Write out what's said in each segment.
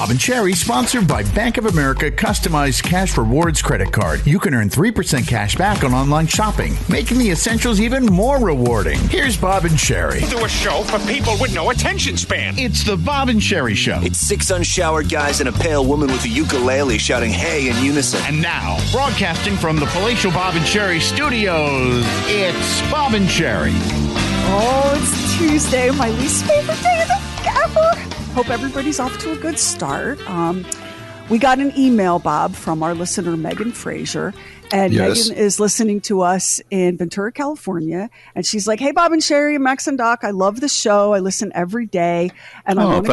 Bob and Sherry, sponsored by Bank of America Customized Cash Rewards Credit Card. You can earn 3% cash back on online shopping, making the essentials even more rewarding. Here's Bob and Sherry. We'll do a show for people with no attention span. It's the Bob and Sherry Show. It's 6 unshowered guys and a pale woman with a ukulele shouting hey in unison. And now, broadcasting from the palatial Bob and Sherry studios, it's Bob and Sherry. Oh, it's Tuesday, my least favorite day of the ever. Hope everybody's off to a good start. We got an email, Bob, from our listener, Megan Frazier. And yes. Megan is listening to us in Ventura, California. And she's like, hey, Bob and Sherry, Max and Doc, I love the show. I listen every day. And I want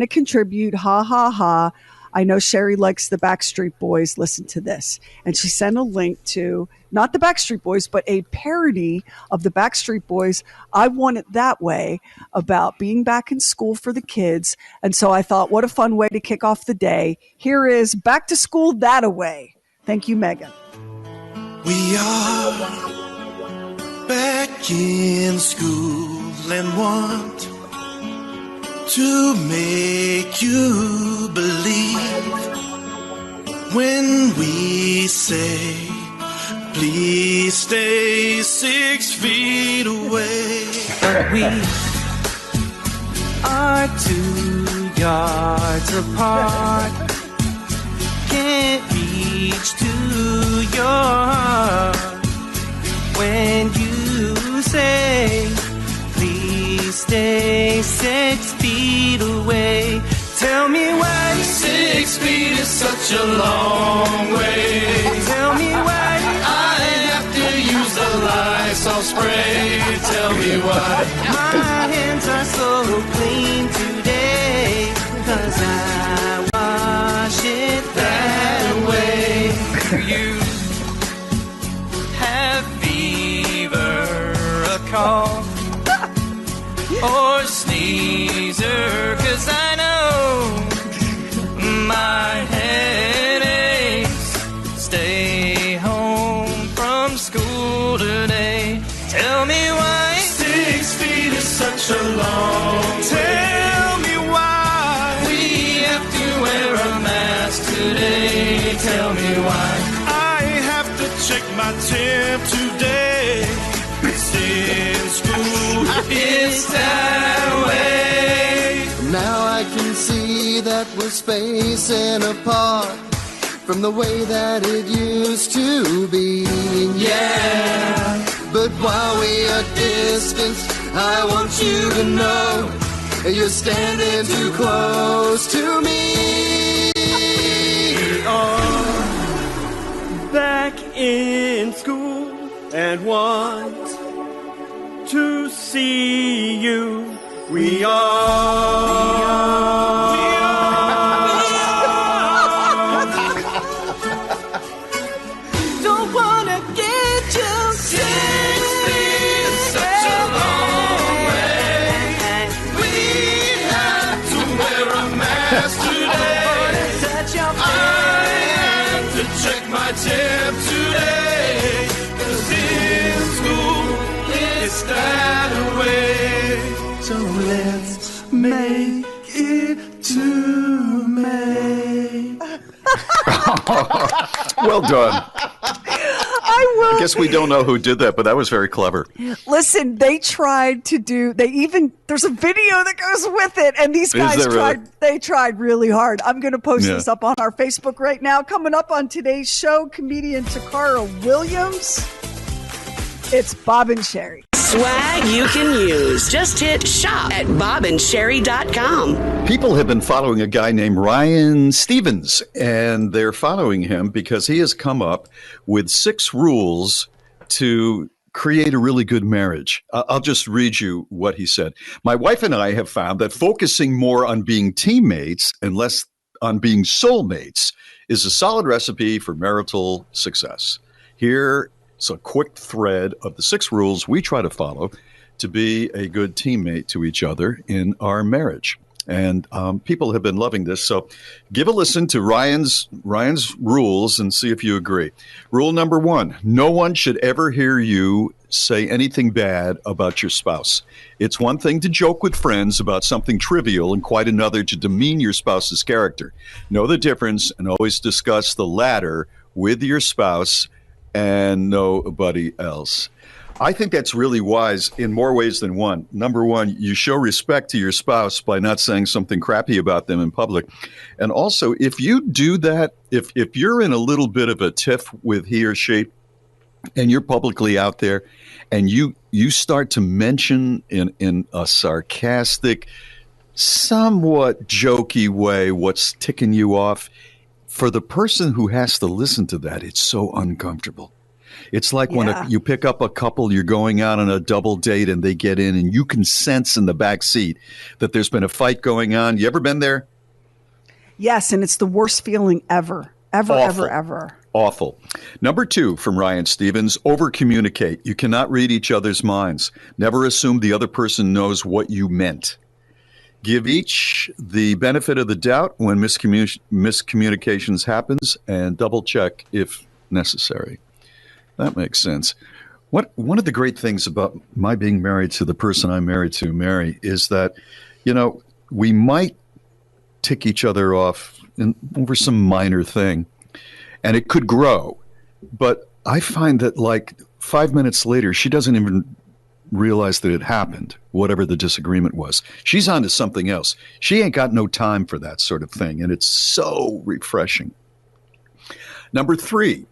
to contribute. Ha, ha, ha. I know Sherry likes the Backstreet Boys. Listen to this. And she sent a link to, not the Backstreet Boys, but a parody of the Backstreet Boys, I Want It That Way, about being back in school for the kids. And so I thought, what a fun way to kick off the day. Here is Back to School That-A-Way. Thank you, Megan. We are back in school and want to make you believe when we say, please stay 6 feet away. We are 2 yards apart, can't reach to your heart when you say, please stay 6 feet away. Tell me why 6 feet is such a long way. Tell me why I have to use the Lysol spray. Tell me why my hands are so clean today, 'cause I wash it that way. You have fever, a cough, or sneezer, 'cause I know my head aches. Stay home from school today. Tell me why 6 feet is such a long. Tell me why we have to wear a mask today. Tell me why I have to check my temp today. It's in school, it's that way. Now I can see that we're spacing apart from the way that it used to be. Yeah. But while we are distanced, I want you to know you're standing too close to me. We are back in school and want to see you. We are. Don't wanna get you 6 feet is such a long way. We have to wear a mask today. I have to check my temp today, 'cause in school it's that way. So let's make it to May. Well done. I guess we don't know who did that, but that was very clever. Listen, they tried to do, there's a video that goes with it, and these guys tried really hard. I'm going to post this up on our Facebook right now. Coming up on today's show, comedian Takara Williams. It's Bob and Sherry. Swag you can use. Just hit shop at bobandsherry.com. People have been following a guy named Ryan Stevens, and they're following him because he has come up with 6 rules to create a really good marriage. I'll just read you what he said. My wife and I have found that focusing more on being teammates and less on being soulmates is a solid recipe for marital success. Here It's a quick thread of the 6 rules we try to follow to be a good teammate to each other in our marriage. And people have been loving this. So give a listen to Ryan's rules and see if you agree. Rule number 1, no one should ever hear you say anything bad about your spouse. It's one thing to joke with friends about something trivial and quite another to demean your spouse's character. Know the difference and always discuss the latter with your spouse and nobody else. I think that's really wise in more ways than one. Number 1, you show respect to your spouse by not saying something crappy about them in public. And also, if you do that, if you're in a little bit of a tiff with he or she, and you're publicly out there, and you start to mention in a sarcastic, somewhat jokey way what's ticking you off, for the person who has to listen to that, it's so uncomfortable. It's like when you pick up a couple, you're going out on a double date and they get in and you can sense in the back seat that there's been a fight going on. You ever been there? Yes, and it's the worst feeling ever. Ever. Awful. Number 2 from Ryan Stevens, over-communicate. You cannot read each other's minds. Never assume the other person knows what you meant. Give each the benefit of the doubt when miscommunications happens and double check if necessary. That makes sense. One of the great things about my being married to the person I'm married to, Mary, is that, we might tick each other off over some minor thing, and it could grow. But I find that like 5 minutes later, she doesn't even realize that it happened, whatever the disagreement was. She's on to something else. She ain't got no time for that sort of thing, and it's so refreshing. Number 3.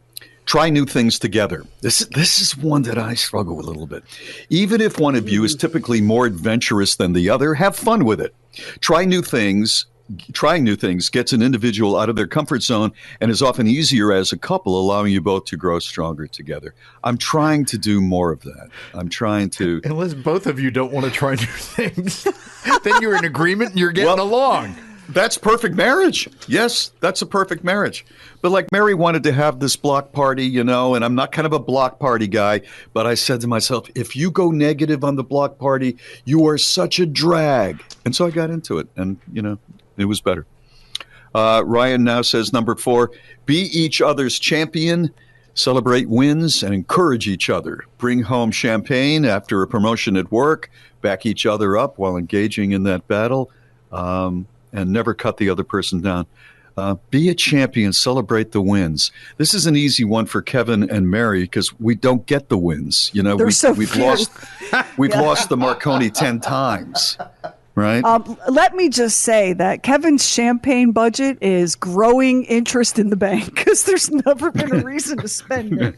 Try new things together. This is one that I struggle with a little bit. Even if one of you is typically more adventurous than the other, have fun with it. Trying new things gets an individual out of their comfort zone and is often easier as a couple, allowing you both to grow stronger together. I'm trying to do more of that. I'm trying to. Unless both of you don't want to try new things, then you're in agreement and you're getting along. That's perfect marriage. Yes, that's a perfect marriage. But like Mary wanted to have this block party, and I'm not kind of a block party guy, but I said to myself, if you go negative on the block party, you are such a drag. And so I got into it, and, it was better. Ryan now says, number 4, be each other's champion, celebrate wins, and encourage each other. Bring home champagne after a promotion at work, back each other up while engaging in that battle, and never cut the other person down. Be a champion, celebrate the wins. This is an easy one for Kevin and Mary because we don't get the wins. We've lost the Marconi 10 times. Right. Let me just say that Kevin's champagne budget is growing interest in the bank because there's never been a reason to spend it.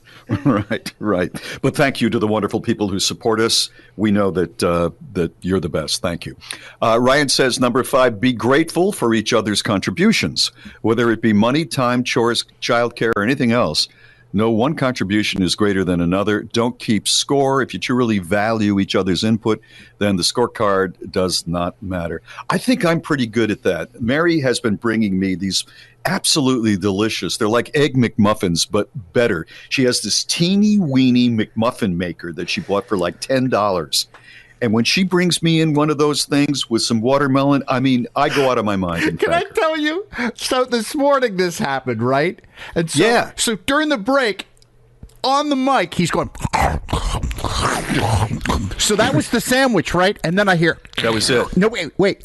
Right. But thank you to the wonderful people who support us. We know that you're the best. Thank you. Ryan says, number 5, be grateful for each other's contributions, whether it be money, time, chores, childcare, or anything else. No one contribution is greater than another. Don't keep score. If you truly value each other's input, then the scorecard does not matter. I think I'm pretty good at that. Mary has been bringing me these absolutely delicious. They're like egg McMuffins, but better. She has this teeny weeny McMuffin maker that she bought for like $10. And when she brings me in one of those things with some watermelon, I go out of my mind. Can I tell you? So this morning this happened, right? And so, So during the break, on the mic, he's going. So that was the sandwich, right? And then I hear. That was it. No, wait.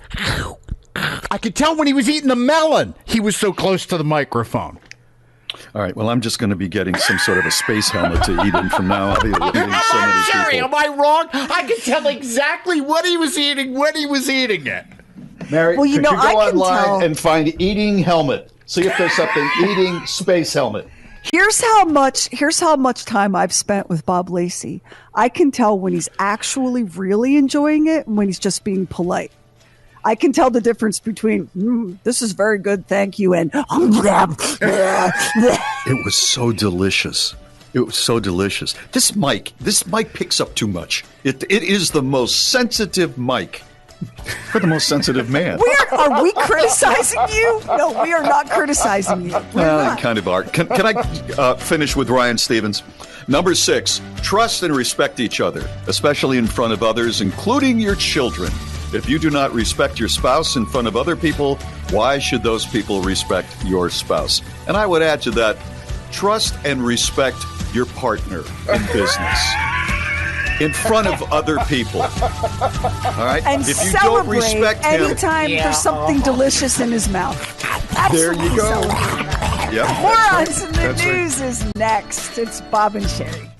I could tell when he was eating the melon. He was so close to the microphone. All right. Well, I'm just going to be getting some sort of a space helmet to eat in from now. I'll be eating so many Jerry, people. am I wrong? I could tell exactly what he was eating when he was eating it. Mary, could you go online and find eating helmet? See if there's something eating space helmet. Here's how much time I've spent with Bob Lacey. I can tell when he's actually really enjoying it and when he's just being polite. I can tell the difference between this is very good, thank you, and it was so delicious. It was so delicious. This mic picks up too much. It is the most sensitive mic for the most sensitive man. Are we criticizing you? No, we are not criticizing you. Well, kind of are. Can I finish with Ryan Stevens? Number 6, trust and respect each other, especially in front of others, including your children. If you do not respect your spouse in front of other people, why should those people respect your spouse? And I would add to that, trust and respect your partner in business in front of other people. All right? And if you celebrate don't respect him, anytime there's something delicious in his mouth. there you go. Yep, Morons in the That's right. News is next. It's Bob and Sherry.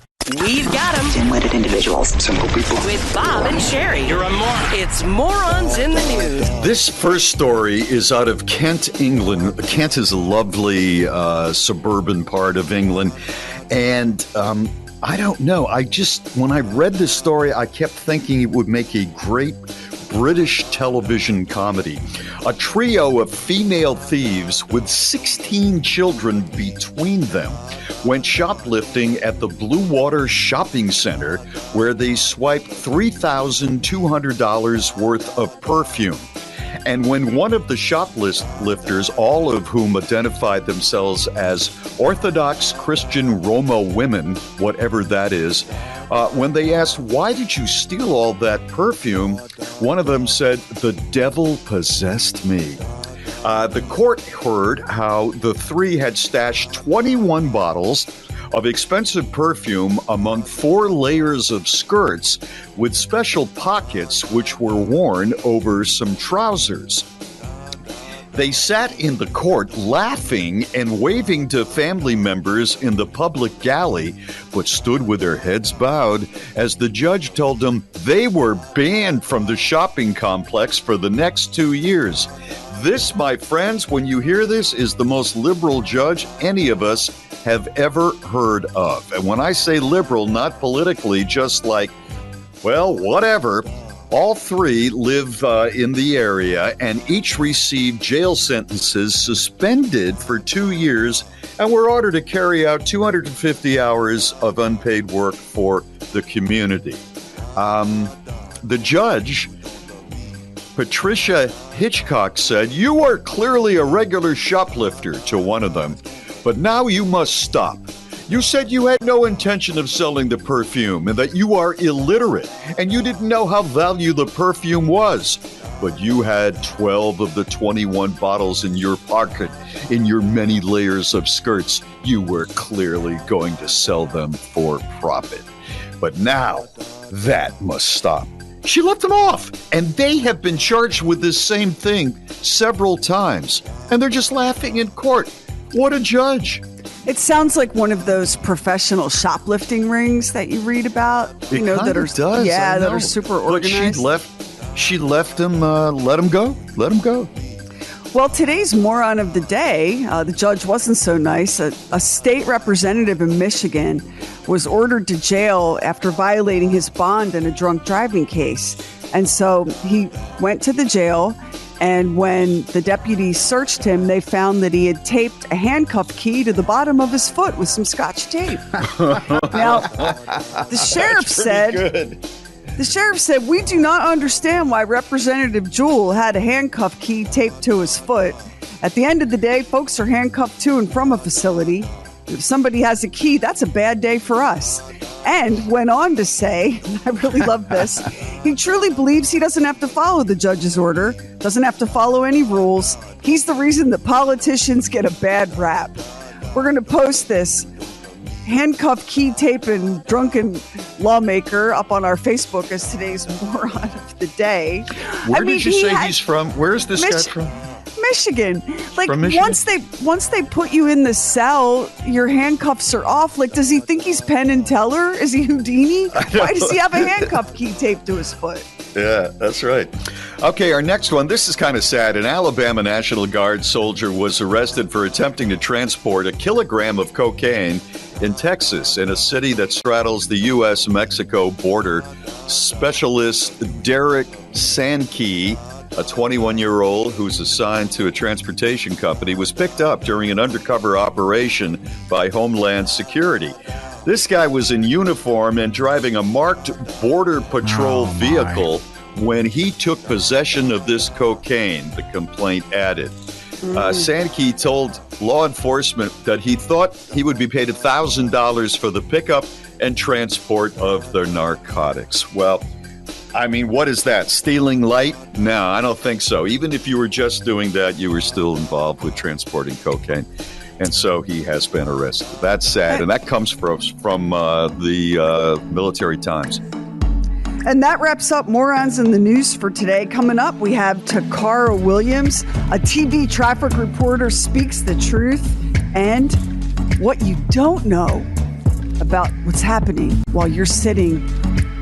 We've got them. Dim-witted individuals. Simple people. With Bob and Sherry. You're a moron. It's Morons in the News. This first story is out of Kent, England. Kent is a lovely suburban part of England. And I don't know. When I read this story, I kept thinking it would make a great British television comedy. A trio of female thieves with 16 children between them went shoplifting at the Blue Water Shopping Center, where they swiped $3,200 worth of perfume. And when one of the shoplifters, all of whom identified themselves as Orthodox Christian Roma women, whatever that is, when they asked, "Why did you steal all that perfume?" one of them said, "The devil possessed me." The court heard how the three had stashed 21 bottles of expensive perfume among 4 layers of skirts with special pockets which were worn over some trousers. They sat in the court laughing and waving to family members in the public galley, but stood with their heads bowed as the judge told them they were banned from the shopping complex for the next 2 years. This, my friends, when you hear this, is the most liberal judge any of us have ever heard of. And when I say liberal, not politically, just like, well, whatever. All 3 live in the area and each received jail sentences suspended for 2 years and were ordered to carry out 250 hours of unpaid work for the community. The judge, Patricia Hitchcock, said, "You are clearly a regular shoplifter," to one of them, "but now you must stop. You said you had no intention of selling the perfume and that you are illiterate and you didn't know how valuable the perfume was. But you had 12 of the 21 bottles in your pocket in your many layers of skirts. You were clearly going to sell them for profit. But now that must stop." She let them off, and they have been charged with this same thing several times. And they're just laughing in court. What a judge. It sounds like one of those professional shoplifting rings that you read about. It that are does. that are super organized. But she left him. Let him go. Let him go. Well, today's moron of the day, the judge wasn't so nice. A state representative in Michigan was ordered to jail after violating his bond in a drunk driving case. And so he went to the jail, and when the deputies searched him, they found that he had taped a handcuff key to the bottom of his foot with some Scotch tape. Now, the sheriff said... The sheriff said, "We do not understand why Representative Jewell had a handcuff key taped to his foot. At the end of the day, folks are handcuffed to and from a facility. If somebody has a key, that's a bad day for us." And went on to say, I really love this, he truly believes he doesn't have to follow the judge's order, doesn't have to follow any rules. He's the reason that politicians get a bad rap. We're going to post this handcuff key tape and drunken lawmaker up on our Facebook as today's moron of the day. Where did you say he's from? Where is this guy from? Michigan. Like, From Michigan? once they put you in the cell, your handcuffs are off. Like, does he think he's Penn and Teller? Is he Houdini? Why does he have a handcuff key taped to his foot? Yeah, that's right. Okay, our next one. This is kind of sad. An Alabama National Guard soldier was arrested for attempting to transport a kilogram of cocaine in Texas, in a city that straddles the U.S.-Mexico border. Specialist Derek Sankey, a 21-year-old who's assigned to a transportation company, was picked up during an undercover operation by Homeland Security. This guy was in uniform and driving a marked Border Patrol vehicle when he took possession of this cocaine, the complaint added. Sankey told law enforcement that he thought he would be paid $1,000 for the pickup and transport of the narcotics. Well, I mean, what is that? Stealing light? No, I don't think so. Even if you were just doing that, you were still involved with transporting cocaine. And so he has been arrested. That's sad. And that comes from the Military Times. And that wraps up Morons in the News for today. Coming up, we have Takara Williams, a TV traffic reporter, speaks the truth, and what you don't know about what's happening while you're sitting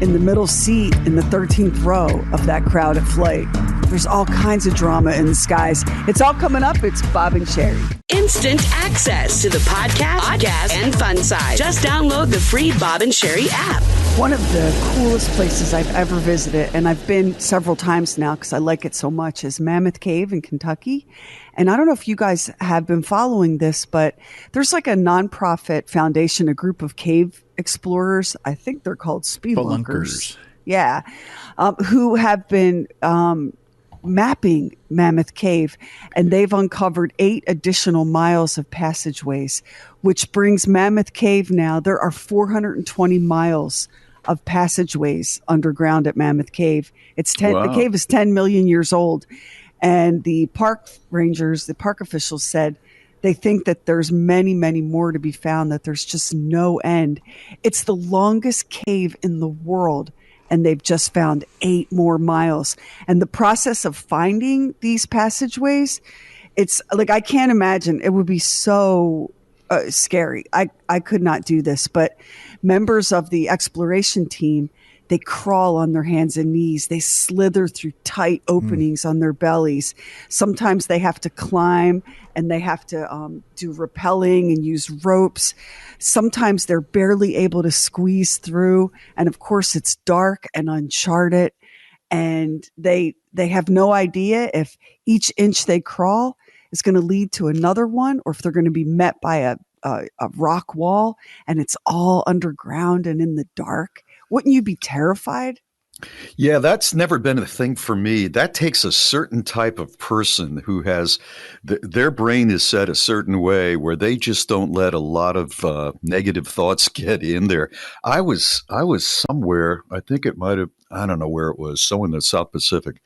in the middle seat in the 13th row of that crowded flight. There's all kinds of drama in the skies. It's all coming up. It's Bob and Sherry. Instant access to the podcast, and fun side. Just download the free Bob and Sherry app. One of the coolest places I've ever visited, and I've been several times now because I like it so much, is Mammoth Cave in Kentucky. And I don't know if you guys have been following this, but there's like a nonprofit foundation, a group of cave explorers. I think they're called speedlunkers. Yeah. Who have been mapping Mammoth Cave, and they've uncovered 8 additional miles of passageways, which brings Mammoth Cave now. There are 420 miles of passageways underground at Mammoth Cave. The cave is 10 million years old. And the park rangers, the park officials said they think that there's many, many more to be found, that there's just no end. It's the longest cave in the world, and they've just found 8 more miles. And the process of finding these passageways, it's like, I can't imagine. It would be so scary. I could not do this, but members of the exploration team, they crawl on their hands and knees. They slither through tight openings on their bellies. Sometimes they have to climb, and they have to do rappelling and use ropes. Sometimes they're barely able to squeeze through. And of course, it's dark and uncharted. And they have no idea if each inch they crawl is going to lead to another one, or if they're going to be met by a rock wall, and it's all underground and in the dark. Wouldn't you be terrified? Yeah, that's never been a thing for me. That takes a certain type of person who has their brain is set a certain way where they just don't let a lot of negative thoughts get in there. I was somewhere, I think it might have, I don't know where it was, somewhere in the South Pacific.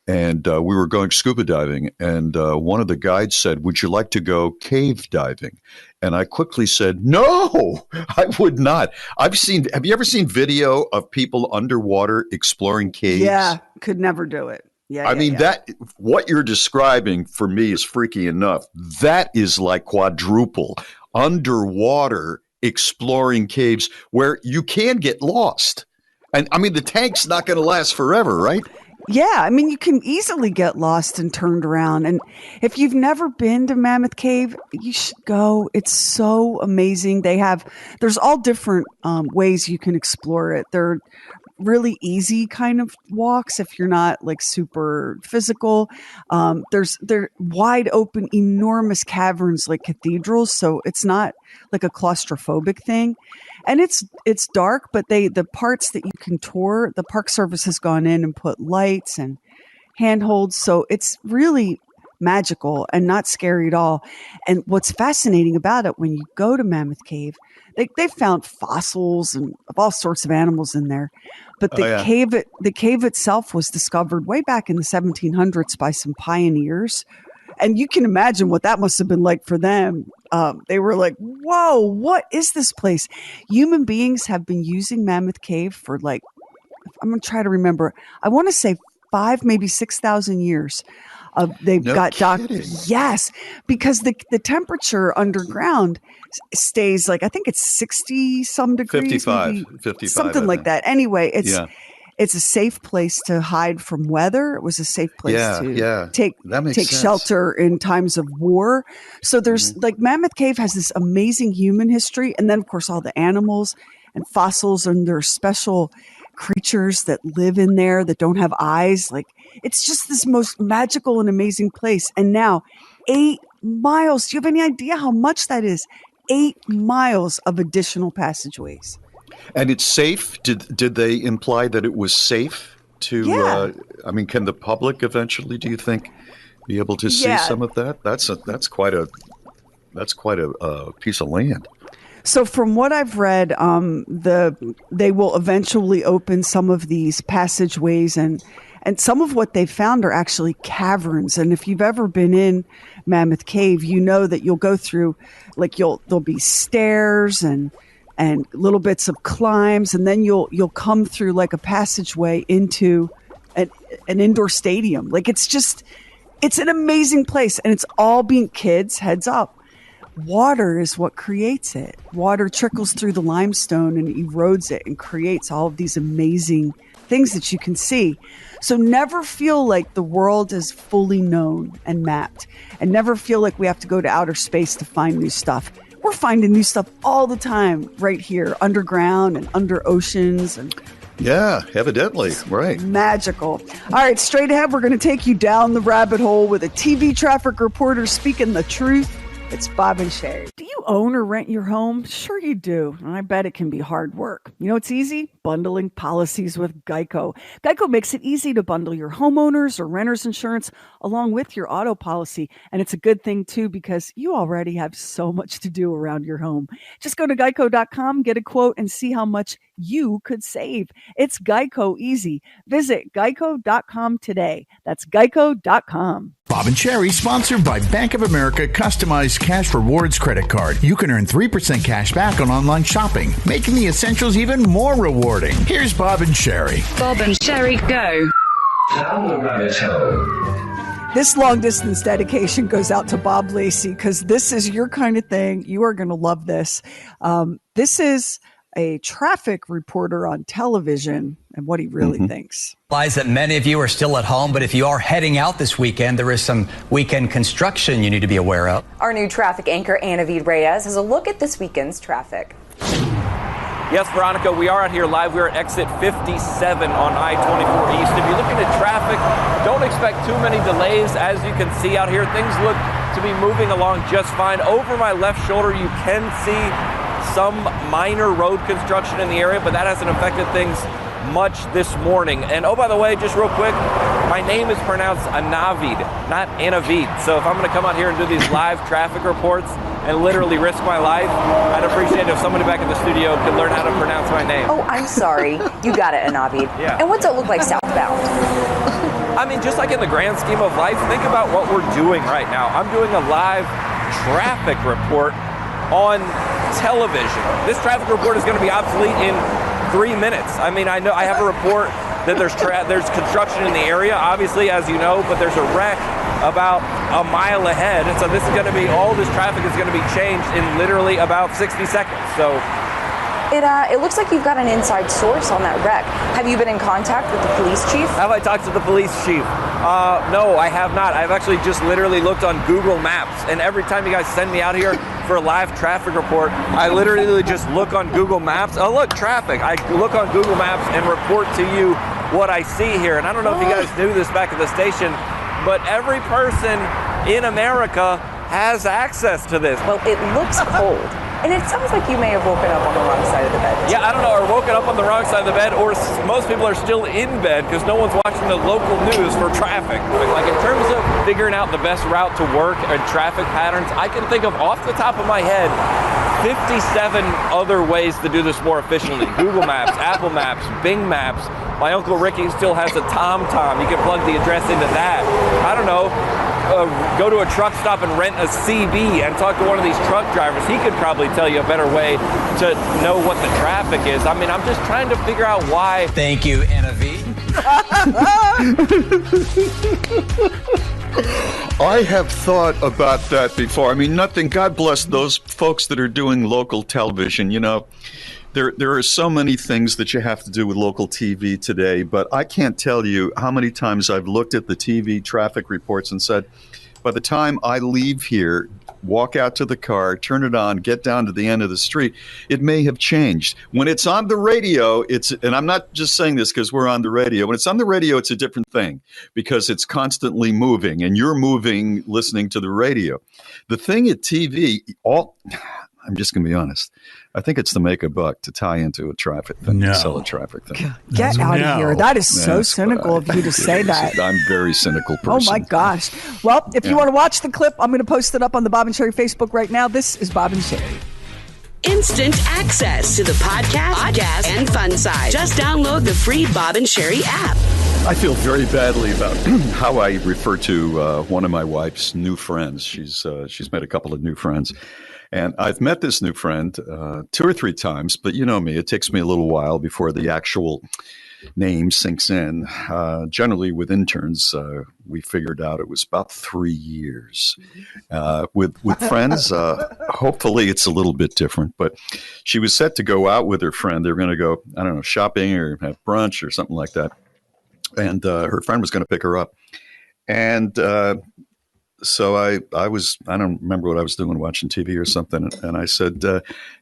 And we were going scuba diving, and one of the guides said, "Would you like to go cave diving?" And I quickly said, "No, I would not." Have you ever seen video of people underwater exploring caves? Yeah, could never do it. Yeah, that what you're describing for me is freaky enough. That is like quadruple underwater exploring caves where you can get lost. And I mean, the tank's not going to last forever, right? Yeah, I mean, you can easily get lost and turned around. And if you've never been to Mammoth Cave, you should go. It's so amazing. There's all different ways you can explore it. They're really easy kind of walks if you're not like super physical. They're wide open, enormous caverns like cathedrals. So it's not like a claustrophobic thing. And it's dark, but the parts that you can tour, the Park Service has gone in and put lights and handholds. So it's really magical and not scary at all. And what's fascinating about it, when you go to Mammoth Cave, they found fossils and of all sorts of animals in there. But the cave itself was discovered way back in the 1700s by some pioneers. And you can imagine what that must have been like for them. They were like, whoa, what is this place? Human beings have been using Mammoth Cave for like, I'm going to try to remember. I want to say 5, maybe 6,000 years. Yes, because the temperature underground stays like, I think it's 60 some degrees. 55, something like that. Anyway, it's a safe place to hide from weather. It was a safe place to take shelter in times of war. So there's like Mammoth Cave has this amazing human history. And then of course, all the animals and fossils, and there are special creatures that live in there that don't have eyes. Like it's just this most magical and amazing place. And now 8 miles. Do you have any idea how much that is? 8 miles of additional passageways. And it's safe? Did they imply that it was safe to, I mean, can the public eventually, do you think, be able to see some of that? That's quite a piece of land. So from what I've read, they will eventually open some of these passageways, and some of what they found are actually caverns. And if you've ever been in Mammoth Cave, you know that you'll go through, like there'll be stairs and little bits of climbs, and then you'll come through like a passageway into an indoor stadium. Like it's an amazing place, and it's all being kids. Heads up. Water is what creates it. Water trickles through the limestone and erodes it and creates all of these amazing things that you can see. So never feel like the world is fully known and mapped, and never feel like we have to go to outer space to find new stuff. We're finding new stuff all the time right here, underground and under oceans. And yeah, evidently. Right. Magical. All right, straight ahead, we're going to take you down the rabbit hole with a TV traffic reporter speaking the truth. It's Bob and Shay. Do you own or rent your home? Sure you do. And I bet it can be hard work. You know what's easy? Bundling policies with Geico. Geico makes it easy to bundle your homeowners or renters insurance along with your auto policy. And it's a good thing, too, because you already have so much to do around your home. Just go to geico.com, get a quote, and see how much you could save. It's Geico easy. Visit geico.com today. That's geico.com. Bob and Sherry, sponsored by Bank of America Customized Cash Rewards Credit Card. You can earn 3% cash back on online shopping, making the essentials even more rewarding. Here's Bob and Sherry. Bob and Sherry, go. Down the rabbit hole. This long distance dedication goes out to Bob Lacey, because this is your kind of thing. You are going to love this. This is a traffic reporter on television and what he really thinks. Realize that many of you are still at home, but if you are heading out this weekend, there is some weekend construction you need to be aware of. Our new traffic anchor, Anavid Reyes, has a look at this weekend's traffic. Yes, Veronica, we are out here live. We're at exit 57 on I-24 East. If you're looking at traffic, don't expect too many delays. As you can see out here, things look to be moving along just fine. Over my left shoulder, you can see some minor road construction in the area, but that hasn't affected things much this morning. And oh, by the way, just real quick, my name is pronounced Anavid, not Anavid. So if I'm going to come out here and do these live traffic reports and literally risk my life, I'd appreciate it if somebody back in the studio could learn how to pronounce my name. Oh, I'm sorry. You got it, Anavid. Yeah. And what's it look like southbound? I mean, just like in the grand scheme of life, think about what we're doing right now. I'm doing a live traffic report on television. This traffic report is going to be obsolete in 3 minutes. I mean, I know I have a report that there's construction in the area, obviously, as you know, but there's a wreck about a mile ahead. And so this is going to be, all this traffic is going to be changed in literally about 60 seconds. So It looks like you've got an inside source on that wreck. Have you been in contact with the police chief? Have I talked to the police chief? No, I have not. I've actually just literally looked on Google Maps, and every time you guys send me out here for a live traffic report, I literally just look on Google Maps. Oh, look, traffic. I look on Google Maps and report to you what I see here. And I don't know if you guys knew this back at the station, but every person in America has access to this. Well, it looks cold. And it sounds like you may have woken up on the wrong side of the bed. Yeah, I don't know, or woken up on the wrong side of the bed, or most people are still in bed because no one's watching the local news for traffic. Like in terms of figuring out the best route to work and traffic patterns, I can think of off the top of my head 57 other ways to do this more efficiently. Google Maps, Apple Maps, Bing Maps. My Uncle Ricky still has a TomTom. You can plug the address into that. I don't know. Go to a truck stop and rent a CB and talk to one of these truck drivers. He could probably tell you a better way to know what the traffic is. I mean, I'm just trying to figure out why. Thank you, Anna V. I have thought about that before. I mean, nothing. God bless those folks that are doing local television. You know, there are so many things that you have to do with local TV today, but I can't tell you how many times I've looked at the TV traffic reports and said, by the time I leave here, walk out to the car, turn it on, get down to the end of the street, it may have changed. When it's on the radio, and I'm not just saying this because we're on the radio. When it's on the radio, it's a different thing because it's constantly moving and you're moving listening to the radio. The thing at TV, I'm just going to be honest. I think it's to make a buck, to tie into a traffic thing, to sell a traffic thing. Get out of here. That is so cynical of you to say that. I'm a very cynical person. Oh, my gosh. Well, if you want to watch the clip, I'm going to post it up on the Bob and Sherry Facebook right now. This is Bob and Sherry. Instant access to the podcast and fun side. Just download the free Bob and Sherry app. I feel very badly about how I refer to one of my wife's new friends. She's met a couple of new friends. And I've met this new friend 2 or 3 times, but you know me, it takes me a little while before the actual name sinks in. Generally with interns, we figured out it was about 3 years. With friends, hopefully it's a little bit different, but she was set to go out with her friend. They were going to go, I don't know, shopping or have brunch or something like that. And her friend was going to pick her up. And so I don't remember what I was doing, watching TV or something. And I said,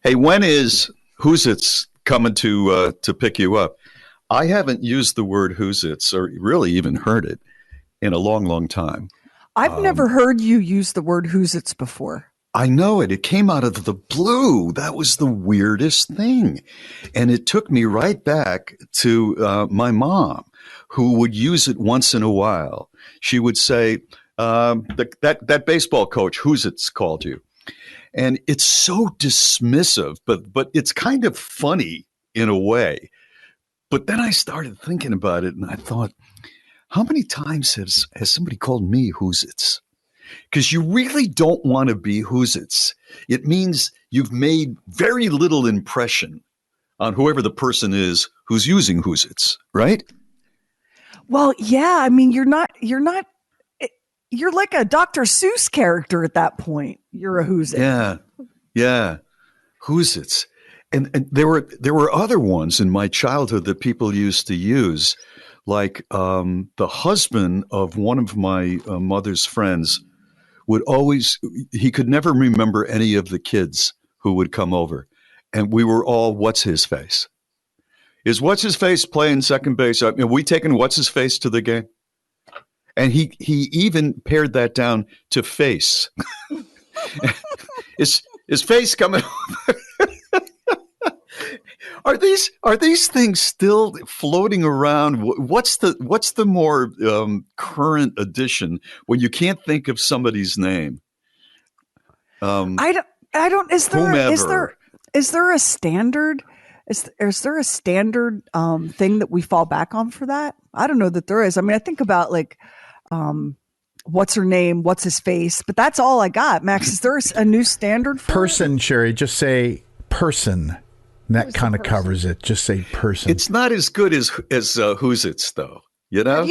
hey, when is WhoZits coming to pick you up? I haven't used the word WhoZits or really even heard it in a long, long time. I've never heard you use the word WhoZits before. I know it. It came out of the blue. That was the weirdest thing. And it took me right back to my mom, who would use it once in a while. She would say, that baseball coach, WhoZits, called you. And it's so dismissive, but it's kind of funny in a way. But then I started thinking about it, and I thought, how many times has somebody called me WhoZits? Because you really don't want to be WhoZits. It means you've made very little impression on whoever the person is who's using WhoZits, right? Well, yeah. I mean, you're like a Dr. Seuss character at that point. You're a WhoZit. Yeah. WhoZits. And there were other ones in my childhood that people used to use, like the husband of one of my mother's friends would always, he could never remember any of the kids who would come over. And we were all, what's his face? Is what's his face playing second base? Are we taking what's his face to the game? And he even pared that down to face. Is face coming over? Are these things still floating around? What's the more current edition when you can't think of somebody's name? I don't. Is there a standard? Is there a standard thing that we fall back on for that? I don't know that there is. I mean, I think about like, what's her name? What's his face? But that's all I got. Max, is there a new standard for person? Sherry, just say person. That kind of covers it. Just say person. It's not as good as WhoZits, though. You know.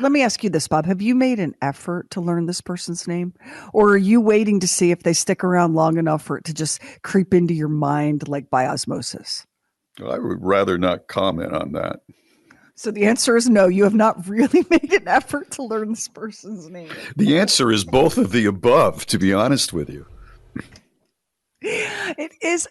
Let me ask you this, Bob. Have you made an effort to learn this person's name, or are you waiting to see if they stick around long enough for it to just creep into your mind like by osmosis? I would rather not comment on that. So the answer is no. You have not really made an effort to learn this person's name. The answer is both of the above. To be honest with you, it is.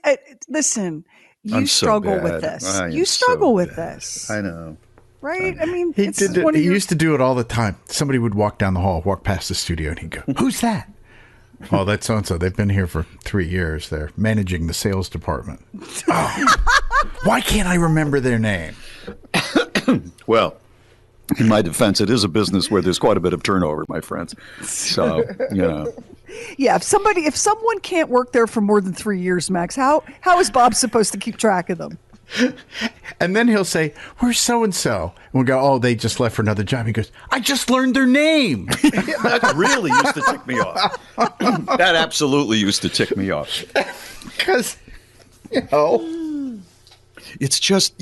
Listen. You so struggle bad. with this. You struggle with this. I know. Right? I mean, he used to do it all the time. Somebody would walk down the hall, walk past the studio, and he'd go, "Who's that?" "Oh, that's so-and-so. They've been here for 3 years. They're managing the sales department." "Oh, why can't I remember their name?" Well, in my defense, it is a business where there's quite a bit of turnover, my friends. So, you know. Yeah, if someone can't work there for more than 3 years, Max, how is Bob supposed to keep track of them? And then he'll say, "Where's so-and-so?" And we'll go, "Oh, they just left for another job." He goes, "I just learned their name." That really used to tick me off. That absolutely used to tick me off. Because, it's just,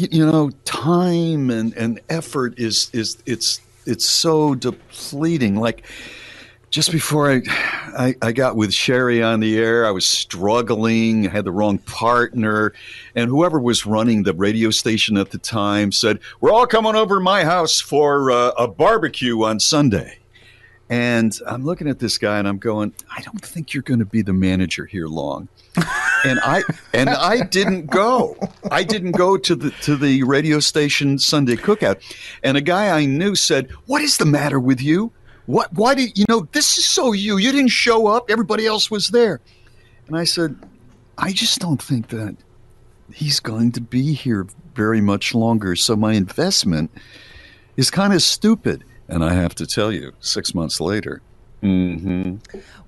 time and effort it's so depleting. Like, just before I got with Sherry on the air, I was struggling, I had the wrong partner, and whoever was running the radio station at the time said, "We're all coming over to my house for a barbecue on Sunday." And I'm looking at this guy and I'm going, "I don't think you're going to be the manager here long." And I didn't go. I didn't go to the radio station Sunday cookout. And a guy I knew said, "What is the matter with you? Why did this is so you didn't show up, everybody else was there." And I said, "I just don't think that he's going to be here very much longer, so my investment is kind of stupid." And I have to tell you, 6 months later, Mm-hmm.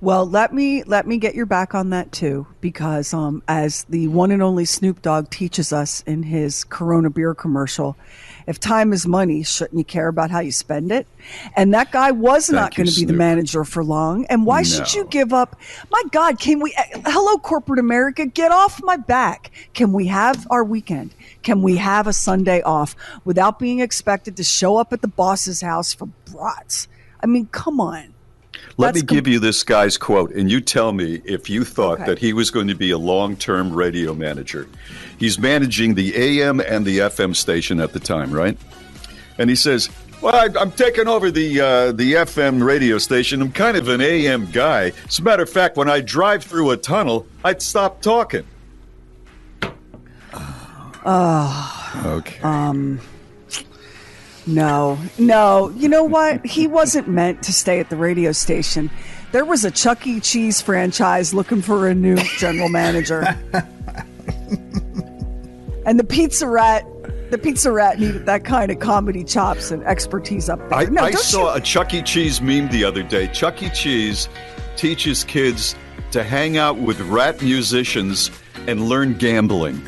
Well, let me get your back on that too, because as the one and only Snoop Dogg teaches us in his Corona beer commercial, if time is money, shouldn't you care about how you spend it? And that guy was not going to be the manager for long. And why should you give up? My God, can we? Hello, corporate America, get off my back. Can we have our weekend? Can we have a Sunday off without being expected to show up at the boss's house for brats? I mean, come on. Let me give you this guy's quote, and you tell me if you thought that he was going to be a long-term radio manager. He's managing the AM and the FM station at the time, right? And he says, well, I'm taking over the FM radio station. I'm kind of an AM guy. As a matter of fact, when I drive through a tunnel, I'd stop talking. Okay. No. You know what? He wasn't meant to stay at the radio station. There was a Chuck E. Cheese franchise looking for a new general manager. And the Pizza Rat needed that kind of comedy chops and expertise up there. I saw a Chuck E. Cheese meme the other day. Chuck E. Cheese teaches kids to hang out with rat musicians and learn gambling.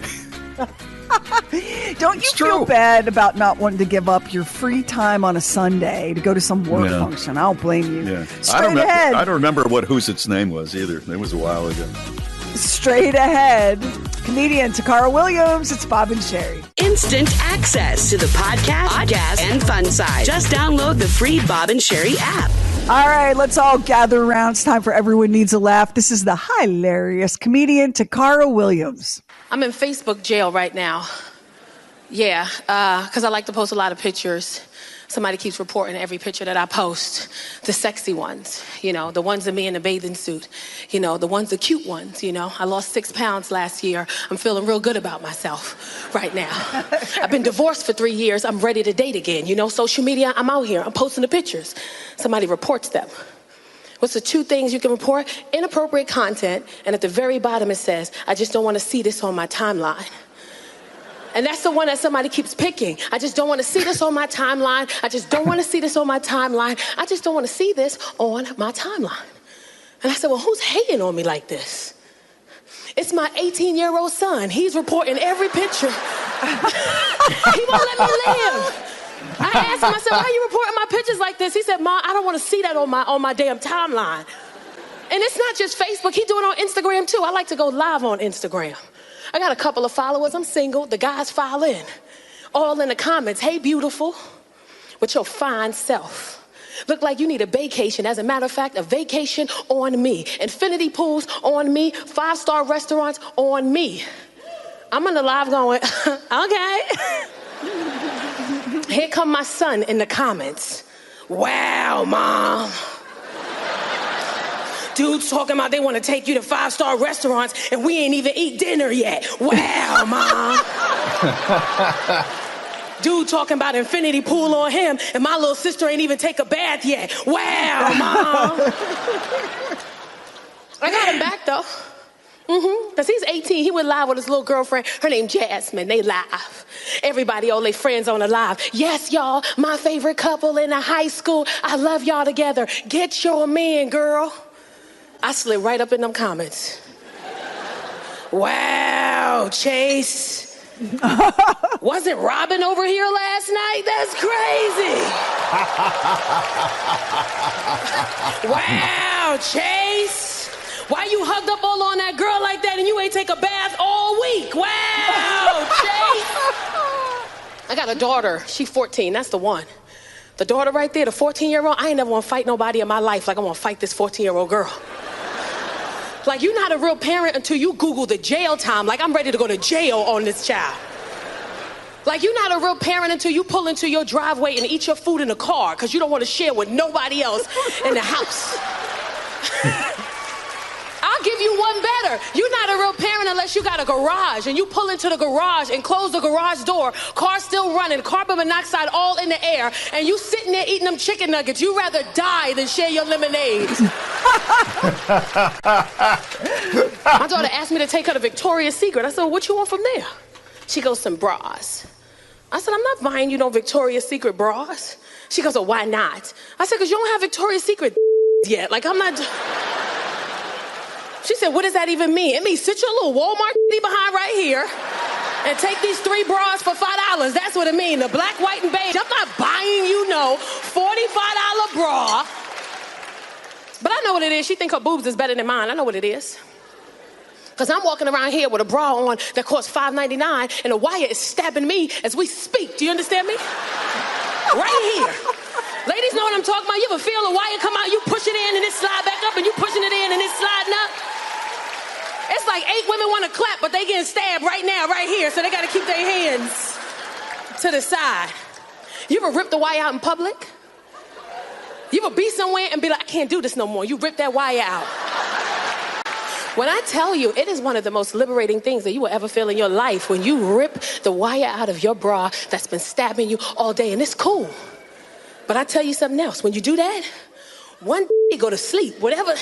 Don't you feel bad about not wanting to give up your free time on a Sunday to go to some work function? I don't blame you. Yeah. Straight ahead. I don't remember what WhoZits name was either. It was a while ago. Straight ahead. Comedian Takara Williams. It's Bob and Sherry. Instant access to the podcast and fun side. Just download the free Bob and Sherry app. All right, let's all gather around. It's time for Everyone Needs a Laugh. This is the hilarious comedian Takara Williams. I'm in Facebook jail right now. Yeah, because I like to post a lot of pictures. Somebody keeps reporting every picture that I post. The sexy ones, the ones of me in a bathing suit. The ones, the cute ones, I lost 6 pounds last year. I'm feeling real good about myself right now. I've been divorced for 3 years. I'm ready to date again. Social media, I'm out here. I'm posting the pictures. Somebody reports them. What's the 2 things you can report? Inappropriate content, and at the very bottom it says, I just don't want to see this on my timeline. And that's the one that somebody keeps picking. I just don't want to see this on my timeline. I just don't want to see this on my timeline. I just don't want to see this on my timeline. And I said, well, who's hating on me like this? It's my 18-year-old son. He's reporting every picture. He won't let me live. I asked him, I said, why are you reporting my pictures like this? He said, Mom, I don't want to see that on my damn timeline. And it's not just Facebook. He's doing it on Instagram, too. I like to go live on Instagram. I got a couple of followers. I'm single. The guys file in. All in the comments. Hey, beautiful. With your fine self. Look like you need a vacation. As a matter of fact, a vacation on me. Infinity pools on me. 5-star restaurants on me. I'm on the live going, okay. Here come my son in the comments. Wow, Mom. Dudes talking about they want to take you to 5-star restaurants and we ain't even eat dinner yet. Wow, Mom. Dude talking about infinity pool on him and my little sister ain't even take a bath yet. Wow, Mom. I got him back, though. Because he's 18. He went live with his little girlfriend. Her name Jasmine. They live. Everybody, all their friends on the live. Yes, y'all, my favorite couple in the high school. I love y'all together. Get your man, girl. I slid right up in them comments. Wow, Chase. Wasn't Robin over here last night? That's crazy. Wow, Chase. Why you hugged up all on that girl like that and you ain't take a bath all week? Wow, Chase. I got a daughter. She's 14. That's the one. The daughter right there, the 14-year-old, I ain't never want to fight nobody in my life like I want to fight this 14-year-old girl. Like, you're not a real parent until you Google the jail time. Like, I'm ready to go to jail on this child. Like, you're not a real parent until you pull into your driveway and eat your food in the car because you don't want to share with nobody else in the house. I'll give you one better. You're not a real parent unless you got a garage and you pull into the garage and close the garage door, car still running, carbon monoxide all in the air, and you sitting there eating them chicken nuggets. You'd rather die than share your lemonade. My daughter asked me to take her to Victoria's Secret. I said, well, what you want from there? She goes, some bras. I said, I'm not buying you no Victoria's Secret bras. She goes, oh, why not? I said, because you don't have Victoria's Secret. yet. Like, I'm not. She said, what does that even mean? It means sit your little Walmart behind right here and take these 3 bras for $5. That's what it means. The black, white, and beige. I'm not buying you no $45 bra. But I know what it is. She think her boobs is better than mine. I know what it is. Because I'm walking around here with a bra on that costs $5.99 and the wire is stabbing me as we speak. Do you understand me? Right here. Ladies know what I'm talking about. You ever feel a wire come out, you push it in and it slide back up, and you pushing it in and it's sliding up? It's like 8 women want to clap, but they getting stabbed right now, right here, so they got to keep their hands to the side. You ever rip the wire out in public? You ever be somewhere and be like, I can't do this no more. You rip that wire out. When I tell you, it is one of the most liberating things that you will ever feel in your life when you rip the wire out of your bra that's been stabbing you all day, and it's cool. But I tell you something else. When you do that, one day go to sleep, whatever.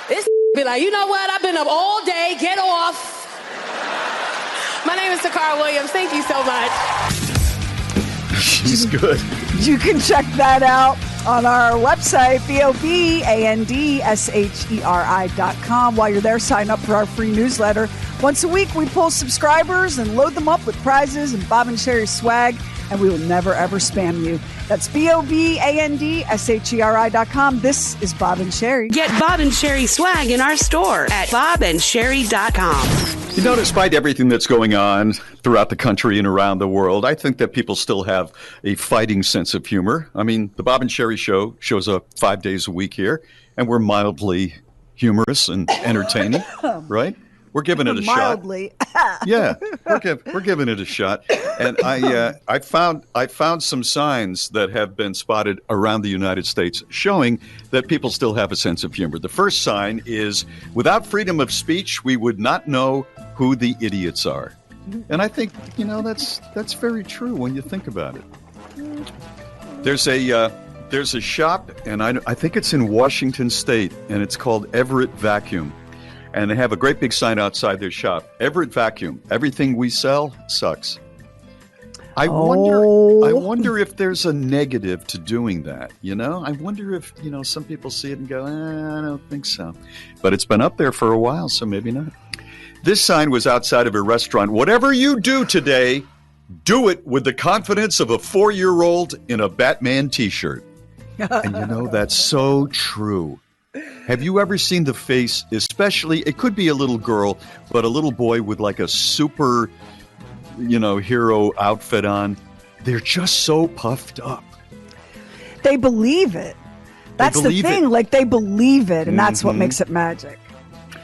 This be like, you know what? I've been up all day. Get off. My name is Takara Williams. Thank you so much. She's good. You can check that out on our website, BOBANDSHERI.com. While you're there, sign up for our free newsletter. Once a week, we pull subscribers and load them up with prizes and Bob and Sherry swag, and we will never, ever spam you. That's BOBANDSHERI.com. This is Bob and Sherry. Get Bob and Sherry swag in our store at bobandsherry.com. You know, despite everything that's going on throughout the country and around the world, I think that people still have a fighting sense of humor. I mean, the Bob and Sherry Show shows up 5 days a week here, and we're mildly humorous and entertaining, right? We're giving it a mildly. shot. Yeah, we're giving it a shot. And I found some signs that have been spotted around the United States showing that people still have a sense of humor. The first sign is, without freedom of speech, we would not know who the idiots are. And I think, that's very true when you think about it. There's a shop, and I think it's in Washington State, and it's called Everett Vacuum. And they have a great big sign outside their shop. Everett Vacuum. Everything we sell sucks. I wonder if there's a negative to doing that, I wonder if, some people see it and go, I don't think so. But it's been up there for a while, so maybe not. This sign was outside of a restaurant. Whatever you do today, do it with the confidence of a 4-year-old in a Batman t-shirt. And that's so true. Have you ever seen the face, especially, it could be a little girl, but a little boy with like a super, hero outfit on? They're just so puffed up. They believe it. That's the thing. Like, they believe it, and that's what makes it magic.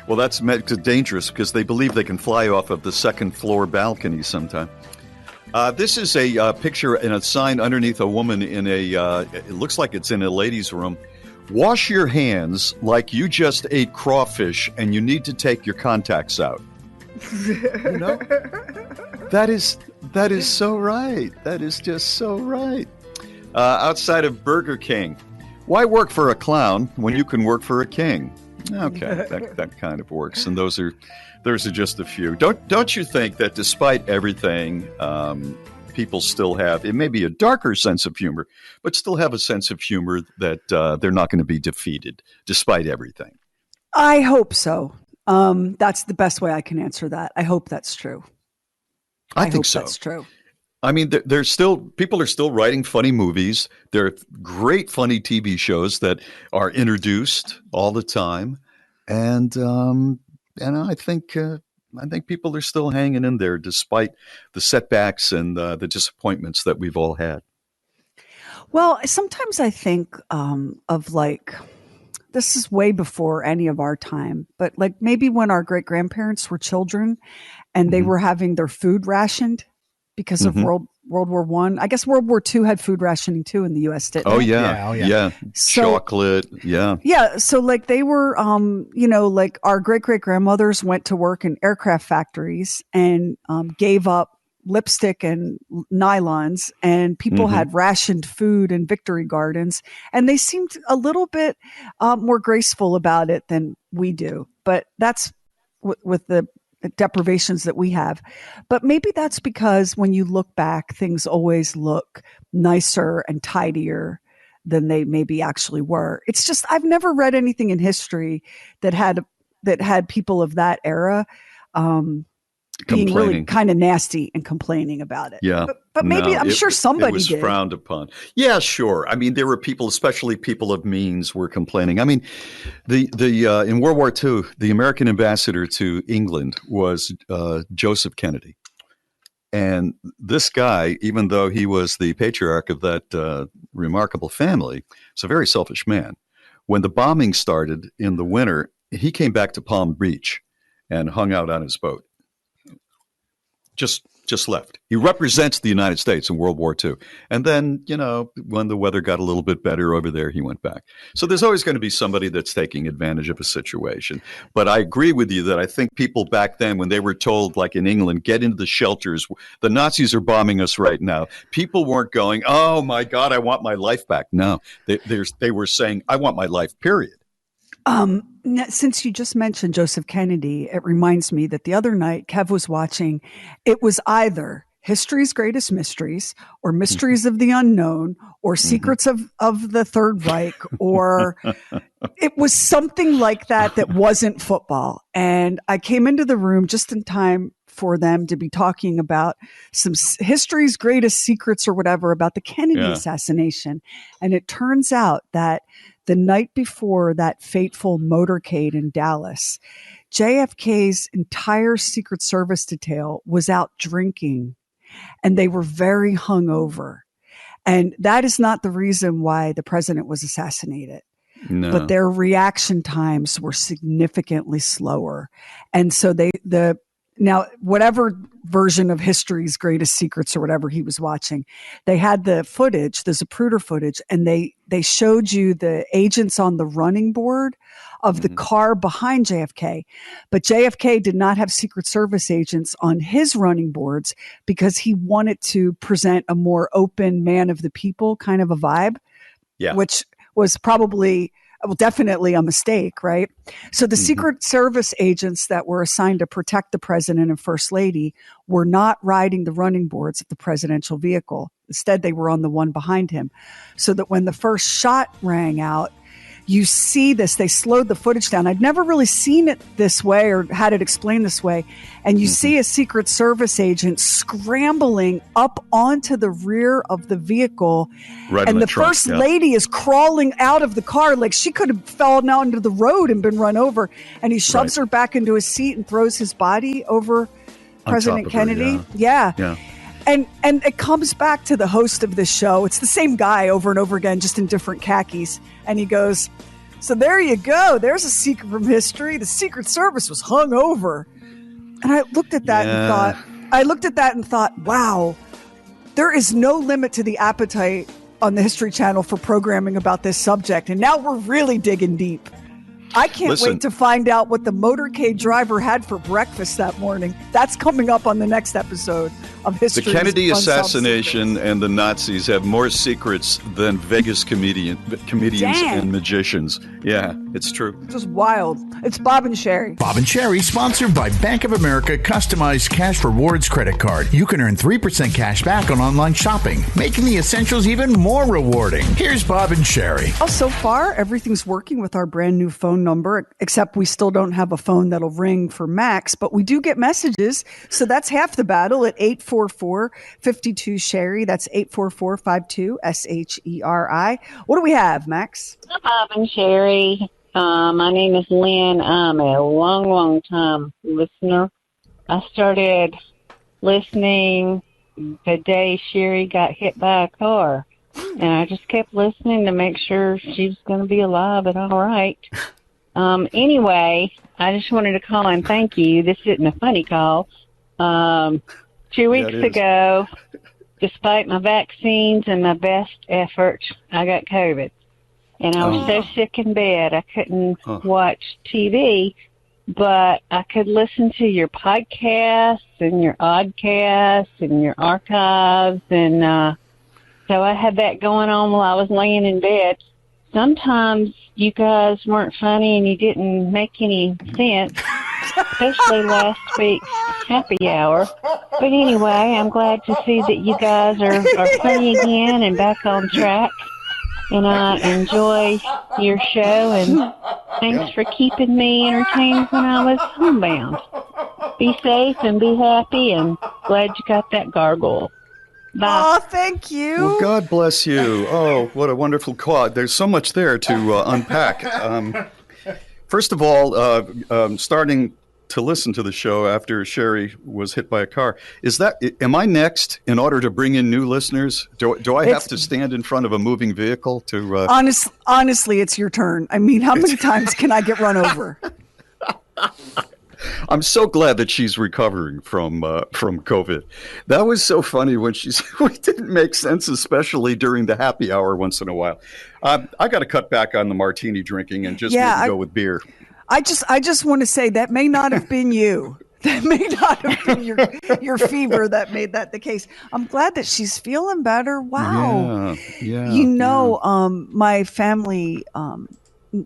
Well, that's dangerous because they believe they can fly off of the second floor balcony sometime. This is a picture and a sign underneath a woman in it looks like it's in a ladies' room. Wash your hands like you just ate crawfish and you need to take your contacts out. That is so right. That is just so right. Outside of Burger King, why work for a clown when you can work for a king? Okay, that kind of works. And those are just a few. Don't you think that despite everything, people still have, it may be a darker sense of humor, but still have a sense of humor that they're not going to be defeated despite everything? I hope so. That's the best way I can answer that. I hope that's true. I think hope so. That's true. I mean, people are still writing funny movies. There are great funny TV shows that are introduced all the time. And I think people are still hanging in there despite the setbacks and the disappointments that we've all had. Well, sometimes I think of like, this is way before any of our time, but like maybe when our great grandparents were children and they were having their food rationed because of World War I. I guess World War II had food rationing too in the U.S., didn't it? Yeah. So, chocolate. Yeah. Yeah. So like they were, like our great grandmothers went to work in aircraft factories and gave up lipstick and nylons, and people had rationed food in Victory Gardens, and they seemed a little bit more graceful about it than we do. But that's with the deprivations that we have. But maybe that's because when you look back, things always look nicer and tidier than they maybe actually were. It's just, I've never read anything in history that had people of that era being really kind of nasty and complaining about it. Yeah. But maybe I'm sure somebody it was did. frowned upon. Yeah, sure. I mean, there were people, especially people of means, were complaining. I mean, the in World War II, the American ambassador to England was Joseph Kennedy. And this guy, even though he was the patriarch of that remarkable family, was a very selfish man. When the bombing started in the winter, he came back to Palm Beach and hung out on his boat. Just left. He represents the United States in World War II. And then, when the weather got a little bit better over there, he went back. So there's always going to be somebody that's taking advantage of a situation. But I agree with you that I think people back then, when they were told, like in England, get into the shelters, the Nazis are bombing us right now. People weren't going, oh my God, I want my life back. No, they were saying, I want my life, period. Since you just mentioned Joseph Kennedy, it reminds me that the other night Kev was watching, it was either History's Greatest Mysteries or Mysteries of the Unknown or Secrets of the Third Reich, or it was something like that wasn't football. And I came into the room just in time for them to be talking about some history's greatest secrets or whatever about the Kennedy assassination. And it turns out that the night before that fateful motorcade in Dallas, JFK's entire Secret Service detail was out drinking, and they were very hungover. And that is not the reason why the president was assassinated. No. But their reaction times were significantly slower. And so now, whatever version of History's Greatest Secrets or whatever he was watching, they had the footage, the Zapruder footage, and they showed you the agents on the running board of the car behind JFK. But JFK did not have Secret Service agents on his running boards because he wanted to present a more open man of the people kind of a vibe, which was probably... well, definitely a mistake, right? So the Secret Service agents that were assigned to protect the president and first lady were not riding the running boards of the presidential vehicle. Instead, they were on the one behind him. So that when the first shot rang out, you see this, they slowed the footage down. I'd never really seen it this way or had it explained this way. And you see a Secret Service agent scrambling up onto the rear of the vehicle. Right, and the first lady is crawling out of the car like she could have fallen out into the road and been run over. And he shoves her back into his seat and throws his body over President Kennedy. Yeah. And it comes back to the host of this show. It's the same guy over and over again, just in different khakis. And he goes, so there you go. There's a secret from history. The Secret Service was hung over. And I looked at that and thought, wow, there is no limit to the appetite on the History Channel for programming about this subject. And now we're really digging deep. I can't wait to find out what the motorcade driver had for breakfast that morning. That's coming up on the next episode of History. The Kennedy assassination and the Nazis have more secrets than Vegas comedians and magicians. Yeah, it's true. It's just wild. It's Bob and Sherry. Bob and Sherry, sponsored by Bank of America Customized Cash Rewards Credit Card. You can earn 3% cash back on online shopping, making the essentials even more rewarding. Here's Bob and Sherry. Well, so far, everything's working with our brand new phone number, except we still don't have a phone that'll ring for Max, but we do get messages. So that's half the battle at 844-52-SHERRY. That's 844-52-SHERI. What do we have, Max? Hi, Bob and Sherry. My name is Lynn. I'm a long time listener. I started listening the day Sherry got hit by a car, and I just kept listening to make sure she was going to be alive and all right. Anyway, I just wanted to call and thank you. This isn't a funny call. 2 weeks ago, despite my vaccines and my best efforts, I got COVID. And I was so sick in bed, I couldn't watch TV, but I could listen to your podcasts and your oddcasts and your archives. And so I had that going on while I was laying in bed. Sometimes you guys weren't funny and you didn't make any sense, especially last week's happy hour. But anyway, I'm glad to see that you guys are funny again and back on track. and I enjoy your show, and thanks for keeping me entertained when I was homebound. Be safe and be happy, and glad you got that gargoyle. Bye. Oh, thank you. Well, God bless you. Oh, what a wonderful quad. There's so much there to unpack. First of all, starting to listen to the show after Sherry was hit by a car. Am I next in order to bring in new listeners? Do I have to stand in front of a moving vehicle to... Honestly, it's your turn. I mean, how many times can I get run over? I'm so glad that she's recovering from COVID. That was so funny when it didn't make sense, especially during the happy hour once in a while. I got to cut back on the martini drinking and just maybe go with beer. I just want to say that may not have been you. That may not have been your fever that made that the case. I'm glad that she's feeling better. Wow. Yeah. My family,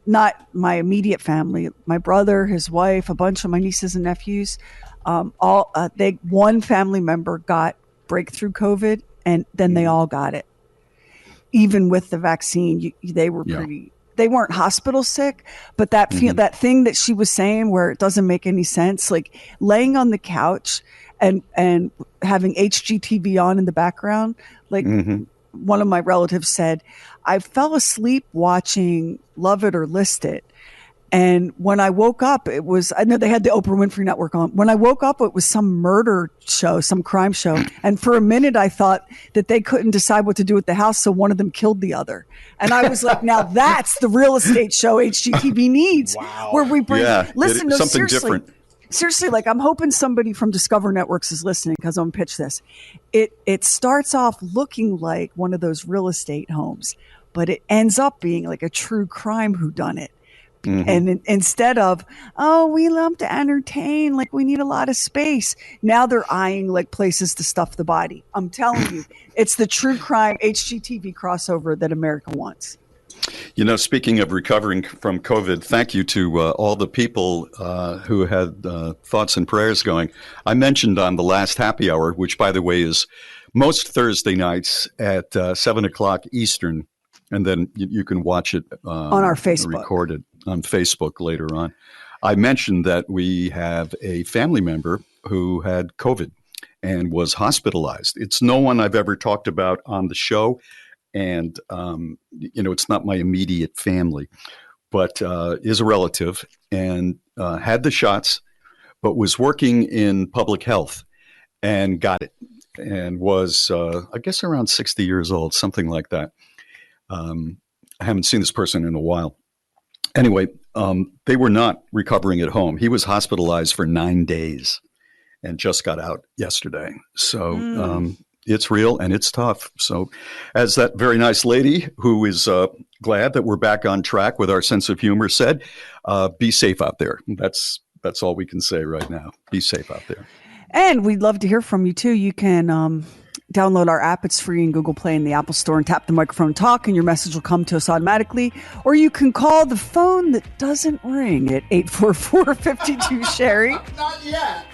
not my immediate family, my brother, his wife, a bunch of my nieces and nephews, one family member got breakthrough COVID, and then they all got it. Even with the vaccine, they were they weren't hospital sick, but that that thing that she was saying where it doesn't make any sense, like laying on the couch and having HGTV on in the background, like one of my relatives said, I fell asleep watching Love It or List It. And when I woke up, I know they had the Oprah Winfrey Network on. When I woke up, it was some murder show, some crime show. And for a minute, I thought that they couldn't decide what to do with the house, so one of them killed the other. And I was like, now that's the real estate show HGTV needs. Wow. Where we bring, listen, no, something seriously. different. Seriously, like I'm hoping somebody from Discover Networks is listening because I'm gonna pitch this. It starts off looking like one of those real estate homes, but it ends up being like a true crime whodunit. And instead of, we love to entertain, like we need a lot of space. Now they're eyeing like places to stuff the body. I'm telling you, it's the true crime HGTV crossover that America wants. You know, speaking of recovering from COVID, thank you to all the people who had thoughts and prayers going. I mentioned on the last happy hour, which, by the way, is most Thursday nights at 7 o'clock Eastern, and then you can watch it on our Facebook, recorded on Facebook later on. I mentioned that we have a family member who had COVID and was hospitalized. It's no one I've ever talked about on the show. And, it's not my immediate family, but is a relative and had the shots, but was working in public health and got it and was, I guess, around 60 years old, something like that. I haven't seen this person in a while. Anyway, they were not recovering at home. He was hospitalized for 9 days and just got out yesterday. So it's real and it's tough. So as that very nice lady who is glad that we're back on track with our sense of humor said, be safe out there. That's all we can say right now. Be safe out there. And we'd love to hear from you too. You can download our app. It's free in Google Play and the Apple Store, and tap the microphone talk, and your message will come to us automatically. Or you can call the phone that doesn't ring at 844-52-SHERRY. Not yet.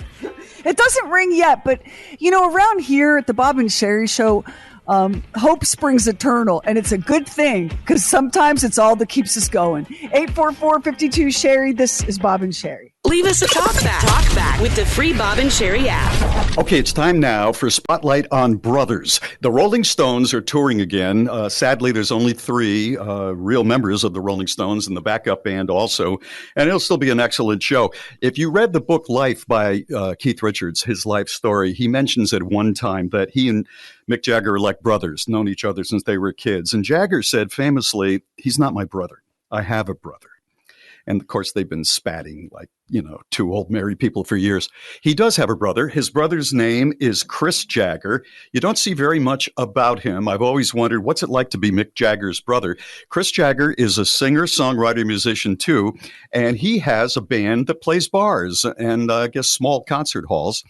It doesn't ring yet, but, around here at the Bob and Sherry Show, hope springs eternal, and it's a good thing because sometimes it's all that keeps us going. 844-52-SHERRY. This is Bob and Sherry. Leave us a talkback with the free Bob and Sherry app. Okay, it's time now for Spotlight on Brothers. The Rolling Stones are touring again. Sadly, there's only 3 real members of the Rolling Stones and the backup band also, and it'll still be an excellent show. If you read the book Life by Keith Richards, his life story, he mentions at one time that he and Mick Jagger are like brothers, known each other since they were kids. And Jagger said famously, he's not my brother. I have a brother. And of course, they've been spatting like, 2 old married people for years. He does have a brother. His brother's name is Chris Jagger. You don't see very much about him. I've always wondered, what's it like to be Mick Jagger's brother? Chris Jagger is a singer, songwriter, musician too. And he has a band that plays bars and I guess small concert halls.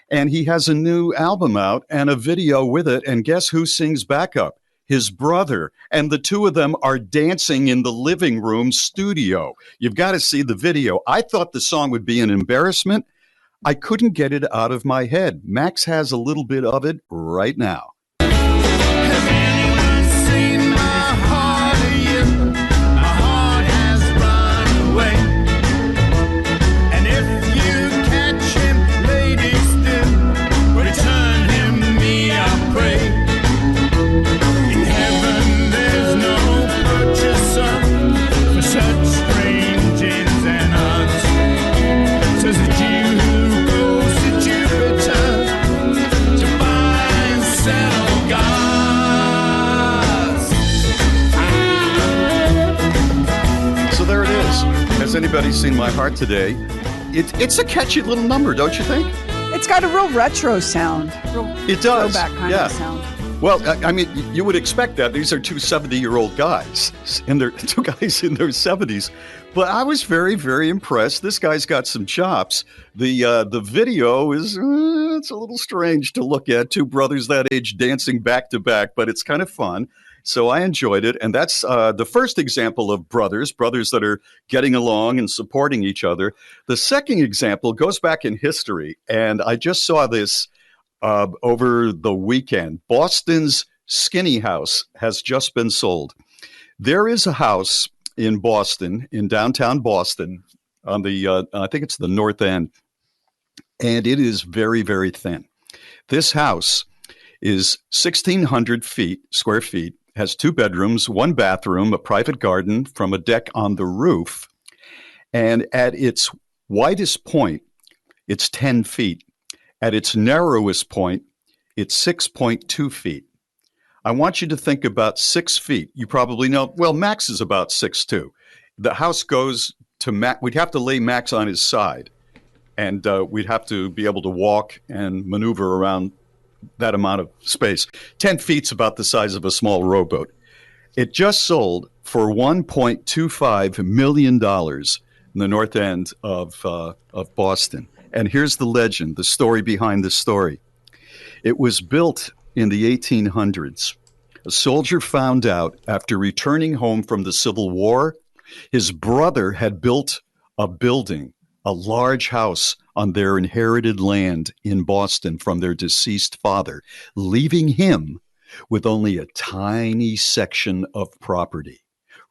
And he has a new album out and a video with it. And guess who sings backup? His brother, and the 2 of them are dancing in the living room studio. You've got to see the video. I thought the song would be an embarrassment. I couldn't get it out of my head. Max has a little bit of it right now. Has anyone seen my heart? anybody's seen My Heart Today, it's a catchy little number, don't you think? It's got a real retro sound. It does. Throwback kind of sound. Well, I mean, you would expect that. These are two 70-year-old guys, and they're two guys in their 70s. But I was very, very impressed. This guy's got some chops. The video is it's a little strange to look at. Two brothers that age dancing back to back, but it's kind of fun. So I enjoyed it. And that's the first example of brothers that are getting along and supporting each other. The second example goes back in history. And I just saw this over the weekend. Boston's Skinny House has just been sold. There is a house in Boston, in downtown Boston, on the, I think it's the North End, and it is very, very thin. This house is 1,600 square feet, has 2 bedrooms, 1 bathroom, a private garden from a deck on the roof, and at its widest point, it's 10 feet. At its narrowest point, it's 6.2 feet. I want you to think about 6 feet. You probably know, well, Max is about 6'2". The house goes to Max. We'd have to lay Max on his side, and we'd have to be able to walk and maneuver around that amount of space. 10 feet's about the size of a small rowboat. It just sold for $1.25 million in the North End of Boston. And here's the legend, the story behind the story. It was built in the 1800s. A soldier found out after returning home from the Civil War, his brother had built a building, a large house on their inherited land in Boston from their deceased father, leaving him with only a tiny section of property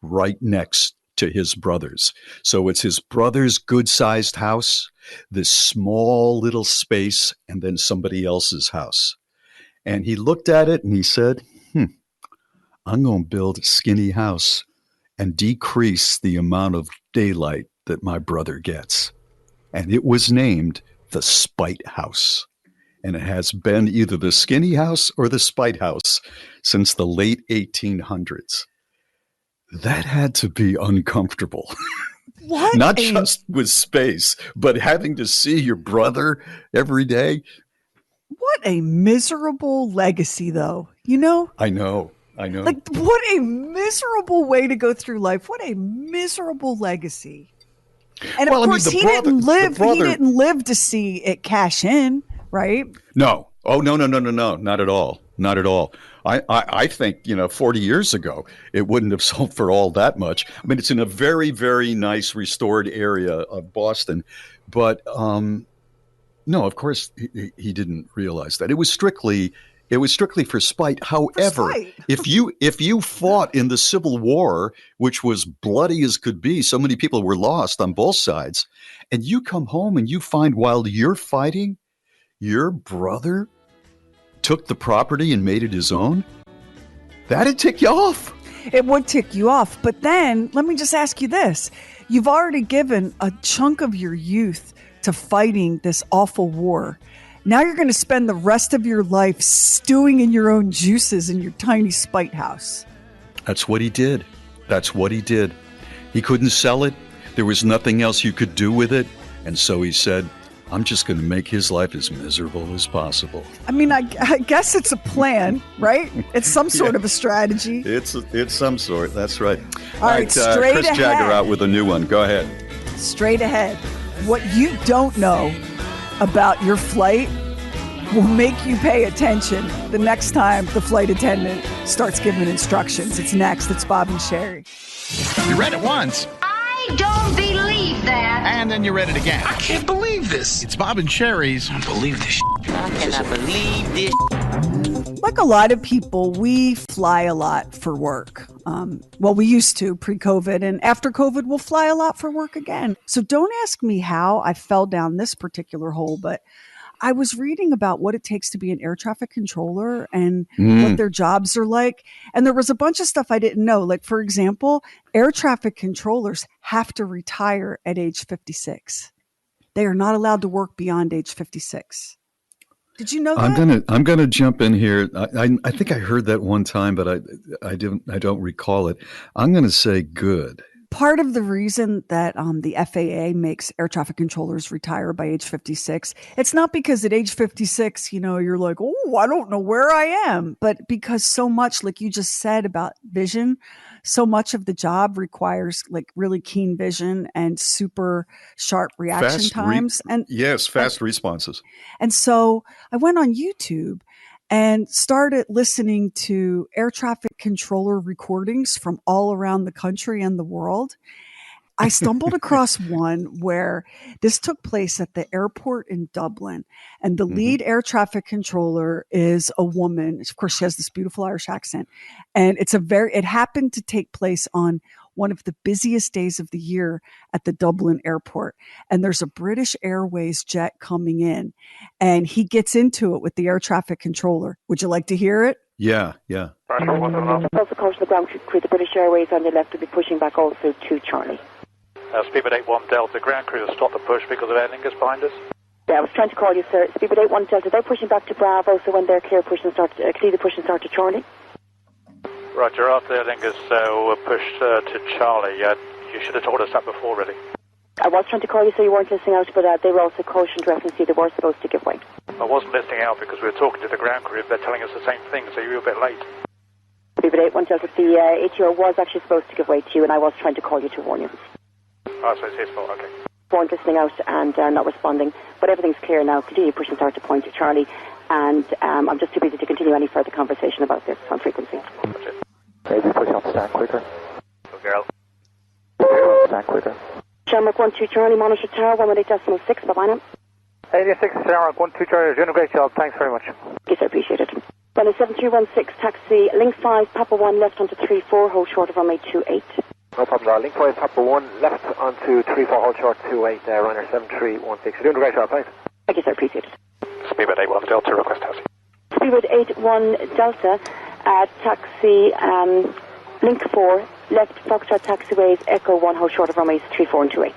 right next to his brother's. So it's his brother's good-sized house, this small little space, and then somebody else's house. And he looked at it and he said, I'm going to build a skinny house and decrease the amount of daylight that my brother gets. And it was named the Spite House. And it has been either the Skinny House or the Spite House since the late 1800s. That had to be uncomfortable. What? Not just with space, but having to see your brother every day. What a miserable legacy, though. You know? I know. Like, what a miserable way to go through life. What a miserable legacy. And of course, he didn't live to see it cash in, right? No. Oh, no. Not at all. Not at all. I think, 40 years ago, it wouldn't have sold for all that much. I mean, it's in a very, very nice restored area of Boston. But no, of course, he didn't realize that. It was strictly for spite. However, if you fought in the Civil War, which was bloody as could be, so many people were lost on both sides, and you come home and you find while you're fighting, your brother took the property and made it his own, that'd tick you off. It would tick you off. But then let me just ask you this. You've already given a chunk of your youth to fighting this awful war. Now you're going to spend the rest of your life stewing in your own juices in your tiny spite house. That's what he did. He couldn't sell it. There was nothing else you could do with it. And so he said, I'm just going to make his life as miserable as possible. I mean, I guess it's a plan, right? It's some sort of a strategy. It's some sort. That's right. All right, straight Chris ahead. Jagger out with a new one. Go ahead. Straight ahead. What you don't know about your flight will make you pay attention the next time the flight attendant starts giving instructions. It's next. It's Bob and Sherry. You read it once. I don't believe that. And then you read it again. I can't believe this. It's Bob and Sherry's. I believe this. I cannot believe this. Like a lot of people, we fly a lot for work. Well, we used to pre-COVID, and after COVID, we'll fly a lot for work again. So don't ask me how I fell down this particular hole, but I was reading about what it takes to be an air traffic controller and what their jobs are like. And there was a bunch of stuff I didn't know. Like, for example, air traffic controllers have to retire at age 56. They are not allowed to work beyond age 56. Did you know that? I'm gonna jump in here. I think I heard that one time, but I don't recall it. I'm gonna say good, part of the reason that the FAA makes air traffic controllers retire by age 56, it's not because at age 56, you're like, oh, I don't know where I am, but because so much, like you just said about vision, so much of the job requires like really keen vision and super sharp reaction times. Fast responses. And so I went on YouTube and started listening to air traffic controller recordings from all around the country and the world. I stumbled across one where this took place at the airport in Dublin, and the lead air traffic controller is a woman. Of course, she has this beautiful Irish accent, and it happened to take place on one of the busiest days of the year at the Dublin airport. And there's a British Airways jet coming in, and he gets into it with the air traffic controller. Would you like to hear it? Yeah. Also, coach the ground crew, the British Airways on the left will be pushing back also to Charlie. Speedbird 81 Delta, ground crew has stopped the push because of Aer Lingus behind us. Yeah, I was trying to call you, sir. Speedbird 81 Delta, they're pushing back to Bravo, so when they're clear, clear the push and start to Charlie. Roger, after Aer Lingus were pushed to Charlie, you should have told us that before, really. I was trying to call you so you weren't listening out, but they were also cautioned reference you. They were supposed to give way. I wasn't listening out because we were talking to the ground crew. They're telling us the same thing, so you were a bit late. Speedbird 81 Delta, the ATO was actually supposed to give way to you, and I was trying to call you to warn you. Oh, so it's his fault, okay. Weren't listening out and not responding, but everything's clear now. Continue push and start to point to Charlie, and I'm just too busy to continue any further conversation about this on frequency. Maybe push on stand quicker. Good girl. Stand quicker. Shamrock 12 Charlie, monitor tower, 118.6, bye-bye now. 86, Shamrock 12 Charlie, you're doing a great job, thanks very much. Yes, I appreciate it. 7316, taxi, link 5, Papa 1, left onto 34, hold short of runway 28. No problem, link 5, Papa 1, left onto 34, hold short 28, runner 7316. You're doing a great job, thanks. Yes, I appreciate it. Speedbird 81 Delta, request taxi. Speedbird 81 Delta, taxi, link 4, left Foxtrot taxiways, Echo 1, hold short of runways 34 and 28.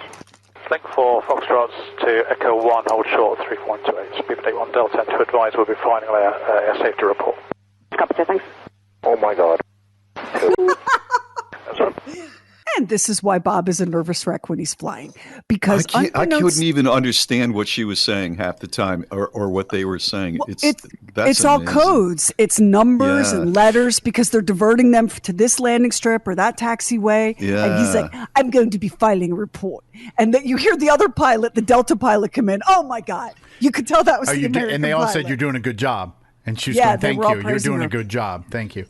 Link 4, Foxtrots to Echo 1, hold short 34 and 28. Speedbird 81 Delta, and to advise we'll be filing a safety report. Copy, sir, thanks. Oh my God. And this is why Bob is a nervous wreck when he's flying. Because I couldn't even understand what she was saying half the time or what they were saying. Well, it's all codes. It's numbers and letters because they're diverting them to this landing strip or that taxiway. Yeah. And he's like, I'm going to be filing a report. And then you hear the other pilot, the Delta pilot, come in. Oh, my God. You could tell that was the American And they all pilot. said, you're doing a good job. And she was going, thank you. You're doing a good job. Thank you.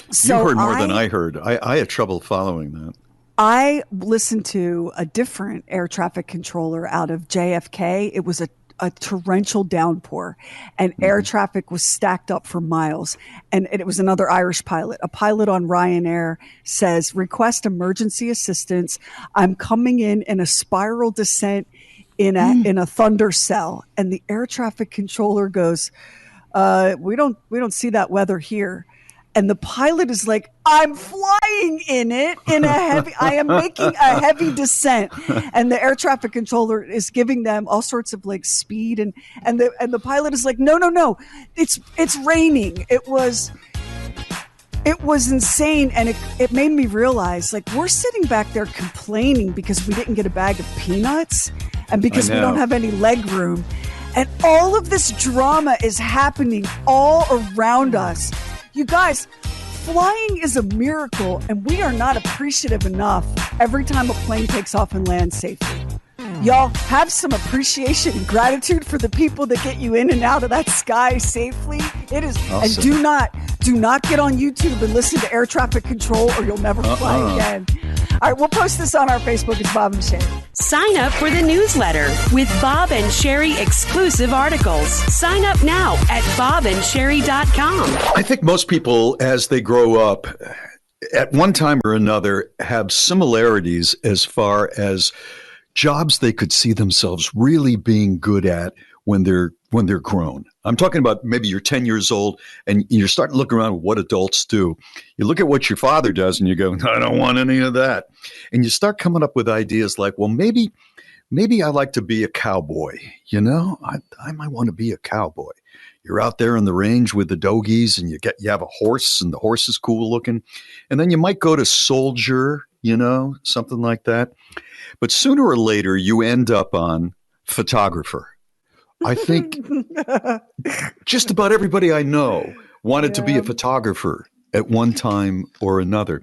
So you heard more than I heard. I had trouble following that. I listened to a different air traffic controller out of JFK. It was a torrential downpour, and air traffic was stacked up for miles. And it was another Irish pilot. A pilot on Ryanair says, request emergency assistance. I'm coming in a spiral descent in a thunder cell. And the air traffic controller goes, we don't see that weather here. And the pilot is like, I'm flying in it I am making a heavy descent. And the air traffic controller is giving them all sorts of like speed. And the pilot is like, no, it's raining. It was insane. And it made me realize like we're sitting back there complaining because we didn't get a bag of peanuts and because we don't have any leg room. And all of this drama is happening all around us. You guys, flying is a miracle, and we are not appreciative enough every time a plane takes off and lands safely. Y'all have some appreciation and gratitude for the people that get you in and out of that sky safely. It is, awesome. And do not get on YouTube and listen to air traffic control, or you'll never fly again. All right, we'll post this on our Facebook. It's Bob and Sherry. Sign up for the newsletter with Bob and Sherry exclusive articles. Sign up now at bobandsherry.com. I think most people, as they grow up, at one time or another, have similarities as far as jobs they could see themselves really being good at when they're grown. I'm talking about maybe you're 10 years old and you're starting to look around at what adults do. You look at what your father does and you go, I don't want any of that. And you start coming up with ideas like, well, maybe maybe I like to be a cowboy. You know, I might want to be a cowboy. You're out there in the range with the dogies, and you have a horse, and the horse is cool looking. And then you might go to soldier, you know, something like that. But sooner or later, you end up on photographer. I think just about everybody I know wanted to be a photographer at one time or another.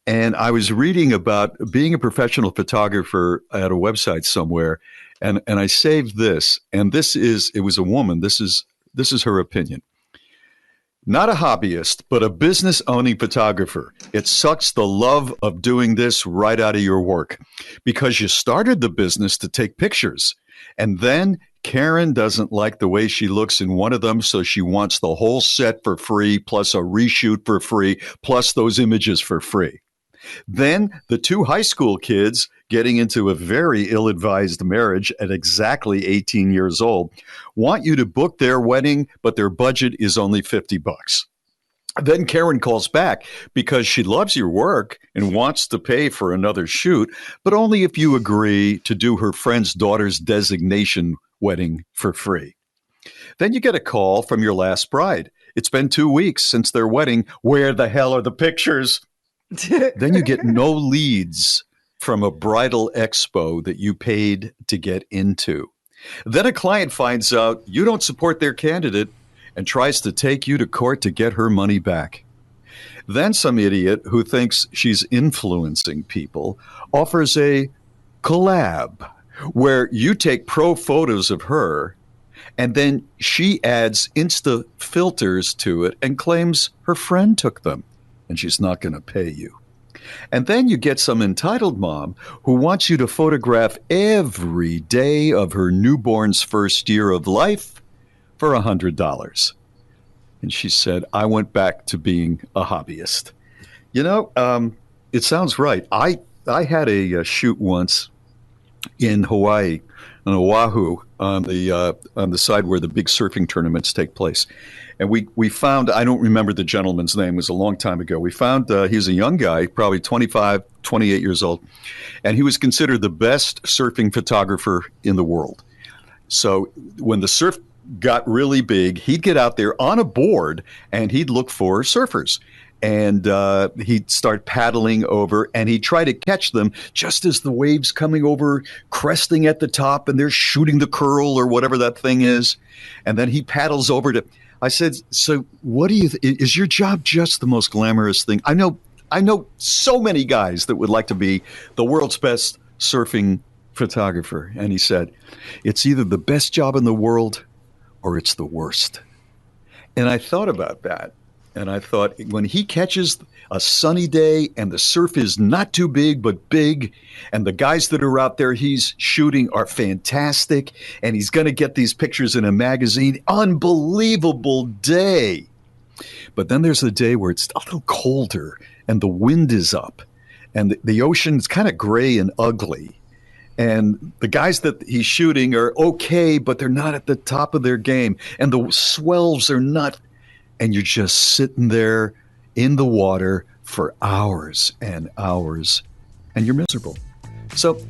And I was reading about being a professional photographer at a website somewhere, and I saved this. And it was a woman. This is her opinion. Not a hobbyist, but a business-owning photographer. It sucks the love of doing this right out of your work because you started the business to take pictures. And then Karen doesn't like the way she looks in one of them, so she wants the whole set for free, plus a reshoot for free, plus those images for free. Then the two high school kids getting into a very ill-advised marriage at exactly 18 years old want you to book their wedding, but their budget is only $50. Then Karen calls back because she loves your work and wants to pay for another shoot, but only if you agree to do her friend's daughter's designation wedding for free. Then you get a call from your last bride. It's been 2 weeks since their wedding. Where the hell are the pictures? Then you get no leads from a bridal expo that you paid to get into. Then a client finds out you don't support their candidate and tries to take you to court to get her money back. Then some idiot who thinks she's influencing people offers a collab where you take pro photos of her and then she adds Insta filters to it and claims her friend took them and she's not going to pay you. And then you get some entitled mom who wants you to photograph every day of her newborn's first year of life for $100. And she said, I went back to being a hobbyist. You know, it sounds right. I had a shoot once in Hawaii, on Oahu, on the side where the big surfing tournaments take place. And we found, I don't remember the gentleman's name, it was a long time ago. We found he was a young guy, probably 25, 28 years old, and he was considered the best surfing photographer in the world. So when the surf got really big, he'd get out there on a board and he'd look for surfers. And he'd start paddling over and he'd try to catch them just as the wave's coming over, cresting at the top, and they're shooting the curl or whatever that thing is. And then he paddles over to, I said, so what do you, is your job just the most glamorous thing? I know so many guys that would like to be the world's best surfing photographer. And he said, it's either the best job in the world or it's the worst. And I thought about that. And I thought, when he catches a sunny day and the surf is not too big, but big, and the guys that are out there he's shooting are fantastic, and he's going to get these pictures in a magazine, unbelievable day. But then there's a day where it's a little colder and the wind is up and the ocean's kind of gray and ugly. And the guys that he's shooting are okay, but they're not at the top of their game. And the swells are not. And you're just sitting there in the water for hours and hours, and you're miserable. So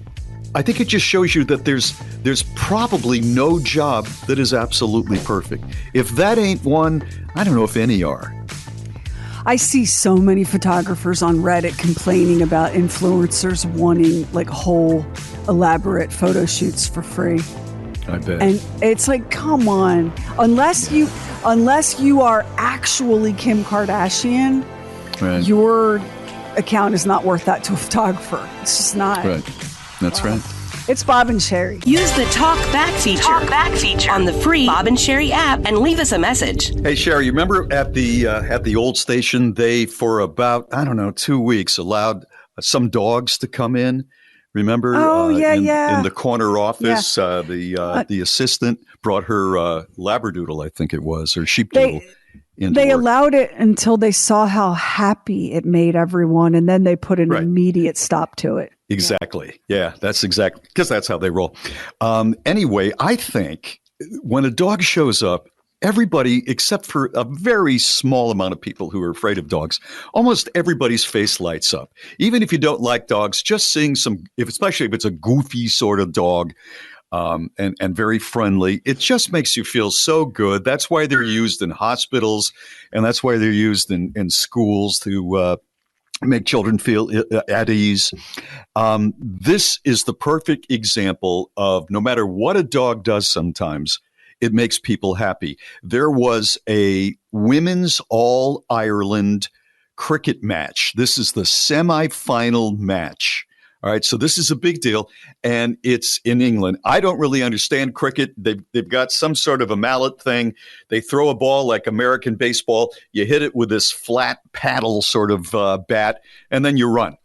I think it just shows you that there's probably no job that is absolutely perfect. If that ain't one, I don't know if any are. I see so many photographers on Reddit complaining about influencers wanting like whole elaborate photo shoots for free. I bet. And it's like, come on. Unless you are actually Kim Kardashian, right, your account is not worth that to a photographer. It's just not. Right. That's right. It's Bob and Sherry. Use the Talkback feature on the free Bob and Sherry app and leave us a message. Hey, Sherry, you remember at the old station, they, for about, 2 weeks, allowed some dogs to come in? Remember? In the corner office, the assistant brought her Labradoodle, I think it was, or sheepdoodle. They allowed it until they saw how happy it made everyone, and then they put an immediate stop to it. Exactly. Yeah, that's because that's how they roll. Anyway, I think when a dog shows up everybody, except for a very small amount of people who are afraid of dogs, almost everybody's face lights up. Even if you don't like dogs, just seeing especially if it's a goofy sort of dog, and very friendly, it just makes you feel so good. That's why they're used in hospitals, and that's why they're used in schools to make children feel at ease. This is the perfect example of no matter what a dog does sometimes, it makes people happy. There was a women's All-Ireland cricket match. This is the semi-final match. All right, so this is a big deal, and it's in England. I don't really understand cricket. They've got some sort of a mallet thing. They throw a ball like American baseball. You hit it with this flat paddle sort of bat, and then you run.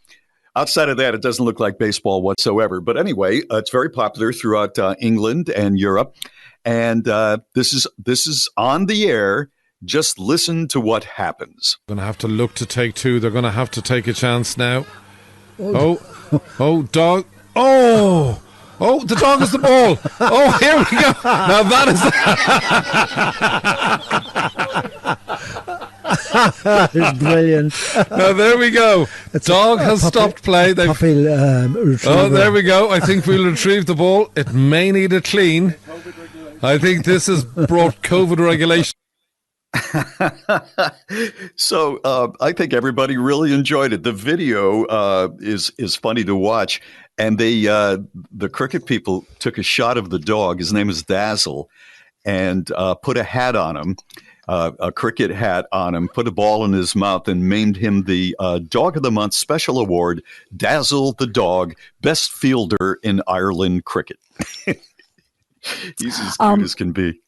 Outside of that, it doesn't look like baseball whatsoever. But anyway, it's very popular throughout England and Europe, and this is on the air. Just listen to what happens. Going to have to look to take two. They're going to have to take a chance now. Oh, dog. Oh, the dog is the ball. Oh, here we go. Now that is... It's brilliant. Now there we go. Dog has stopped play. There we go. I think we'll retrieve the ball. It may need a clean. I think this has brought COVID regulation. So I think everybody really enjoyed it. The video is funny to watch, and the cricket people took a shot of the dog. His name is Dazzle, and put a hat on him, a cricket hat on him, put a ball in his mouth, and named him the Dog of the Month Special Award, Dazzle the Dog, Best Fielder in Ireland Cricket. He's as cute as can be.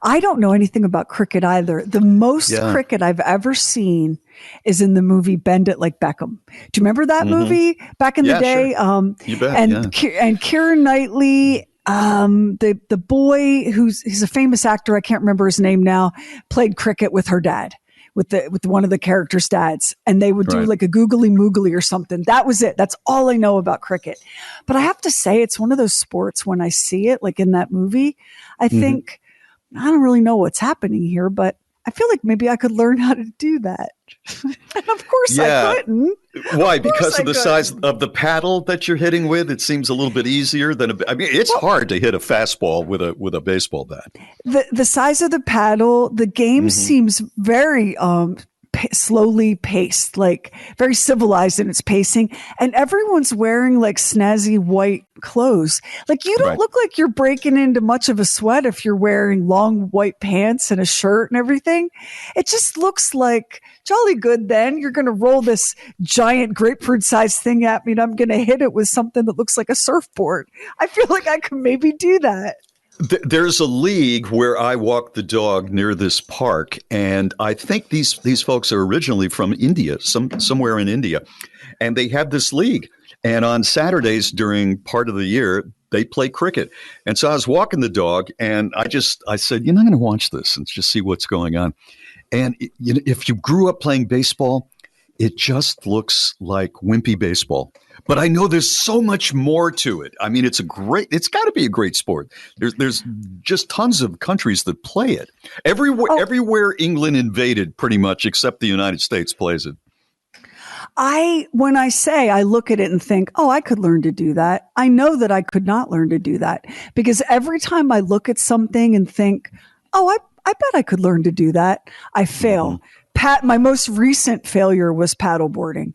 I don't know anything about cricket either. The most cricket I've ever seen is in the movie Bend It Like Beckham. Do you remember that movie back in the day? Sure. You bet, and Keira Knightley, the boy he's a famous actor, I can't remember his name now, played cricket with her dad, with one of the characters' dads, and they would do like a googly moogly or something. That was it. That's all I know about cricket. But I have to say, it's one of those sports when I see it, like in that movie, I think, I don't really know what's happening here, but I feel like maybe I could learn how to do that. And of course I couldn't. Why? Because of the size of the paddle that you're hitting with? It seems a little bit easier than it's hard to hit a fastball with a baseball bat. The size of the paddle, the game seems very slowly paced, like very civilized in its pacing, and everyone's wearing like snazzy white clothes. Like you don't look like you're breaking into much of a sweat if you're wearing long white pants and a shirt and everything. It just looks like jolly good. Then you're going to roll this giant grapefruit sized thing at me and I'm going to hit it with something that looks like a surfboard. I feel like I could maybe do that. There's a league where I walk the dog near this park, and I think these folks are originally from India, somewhere in India, and they have this league. And on Saturdays during part of the year, they play cricket. And so I was walking the dog, and I said, I'm going to watch this and just see what's going on. And if you grew up playing baseball, it just looks like wimpy baseball. But I know there's so much more to it. I mean, it's got to be a great sport. There's just tons of countries that play it. Everywhere England invaded, pretty much, except the United States, plays it. When I look at it and think, I could learn to do that. I know that I could not learn to do that, because every time I look at something and think, I bet I could learn to do that, I fail. My most recent failure was paddleboarding.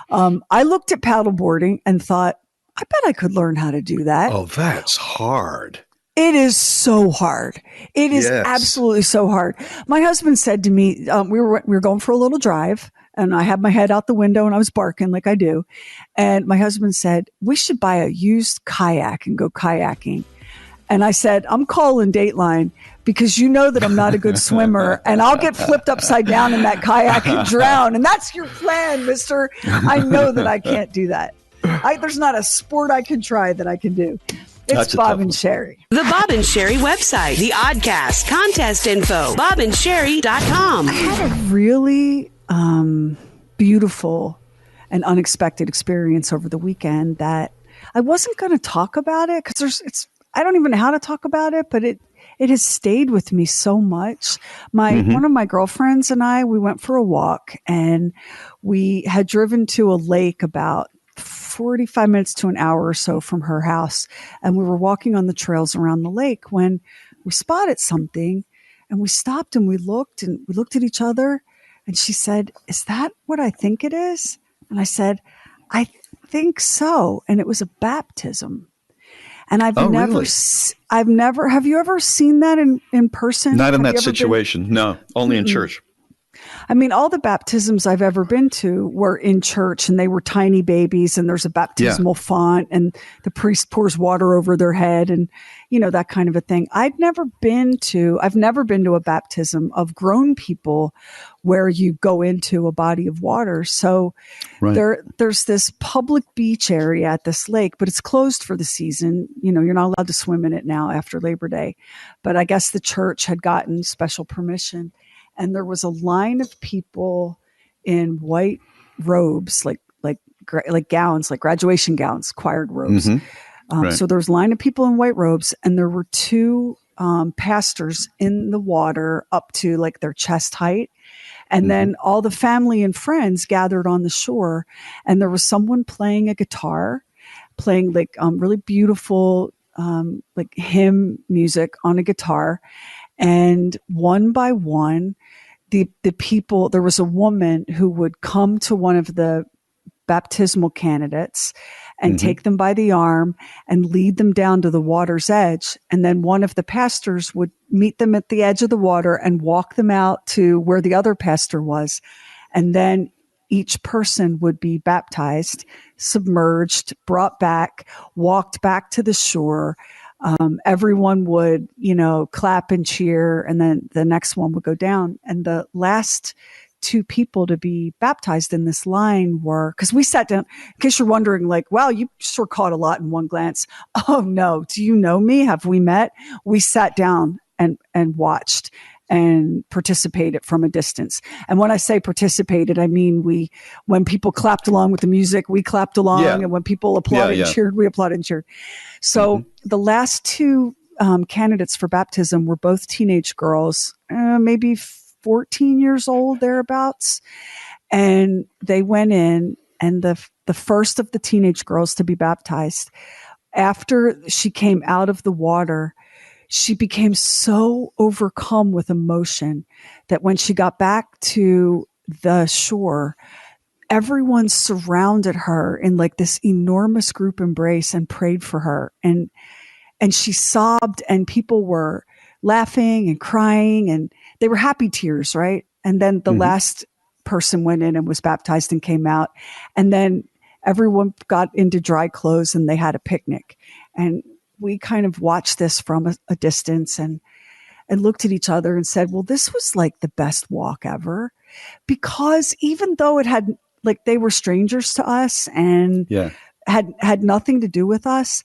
I looked at paddleboarding and thought, I bet I could learn how to do that. Oh, that's hard. It is so hard. It is absolutely so hard. My husband said to me, we were going for a little drive, and I had my head out the window and I was barking like I do. And my husband said, we should buy a used kayak and go kayaking. And I said, I'm calling Dateline, because you know that I'm not a good swimmer, and I'll get flipped upside down in that kayak and drown. And that's your plan, mister. I know that I can't do that. There's not a sport I can try that I can do. It's Bob and Sherry. The Bob and Sherry website, the Oddcast, contest info, bobandsherry.com. I had a really beautiful and unexpected experience over the weekend that I wasn't going to talk about it, because I don't even know how to talk about it, but it it has stayed with me so much. One of my girlfriends and I, we went for a walk, and we had driven to a lake about 45 minutes to an hour or so from her house. And we were walking on the trails around the lake when we spotted something, and we stopped and we looked at each other, and she said, "Is that what I think it is?" And I said, "I think so." And it was a baptism. And I've never, have you ever seen that in person? Not in that situation. No, only in church. I mean, all the baptisms I've ever been to were in church, and they were tiny babies, and there's a baptismal font, and the priest pours water over their head, and that kind of a thing. I've never been to a baptism of grown people where you go into a body of water. So there's this public beach area at this lake, but it's closed for the season. You're not allowed to swim in it now after Labor Day, but I guess the church had gotten special permission. And there was a line of people in white robes, like gowns, like graduation gowns, choir robes. So there was a line of people in white robes, and there were two pastors in the water up to like their chest height. And then all the family and friends gathered on the shore, and there was someone playing a guitar, playing like really beautiful like hymn music on a guitar. And one by one, the people, there was a woman who would come to one of the baptismal candidates and take them by the arm and lead them down to the water's edge. And then one of the pastors would meet them at the edge of the water and walk them out to where the other pastor was. And then each person would be baptized, submerged, brought back, walked back to the shore. Everyone would, clap and cheer, and then the next one would go down. And the last two people to be baptized in this line were, because we sat down, in case you're wondering, like, wow, you sort of caught a lot in one glance. Oh no, do you know me? Have we met? We sat down and watched and participated from a distance. And when I say participated, I mean when people clapped along with the music, we clapped along, and when people applauded and cheered, we applauded and cheered. So the last two candidates for baptism were both teenage girls, maybe 14 years old, thereabouts. And they went in, and the first of the teenage girls to be baptized, after she came out of the water, she became so overcome with emotion that when she got back to the shore, everyone surrounded her in like this enormous group embrace and prayed for her. And she sobbed, and people were laughing and crying, and they were happy tears, right? And then the last person went in and was baptized and came out. And then everyone got into dry clothes, and they had a picnic. And we kind of watched this from a distance and looked at each other and said, well, this was like the best walk ever, because even though it had, like, they were strangers to us and had nothing to do with us,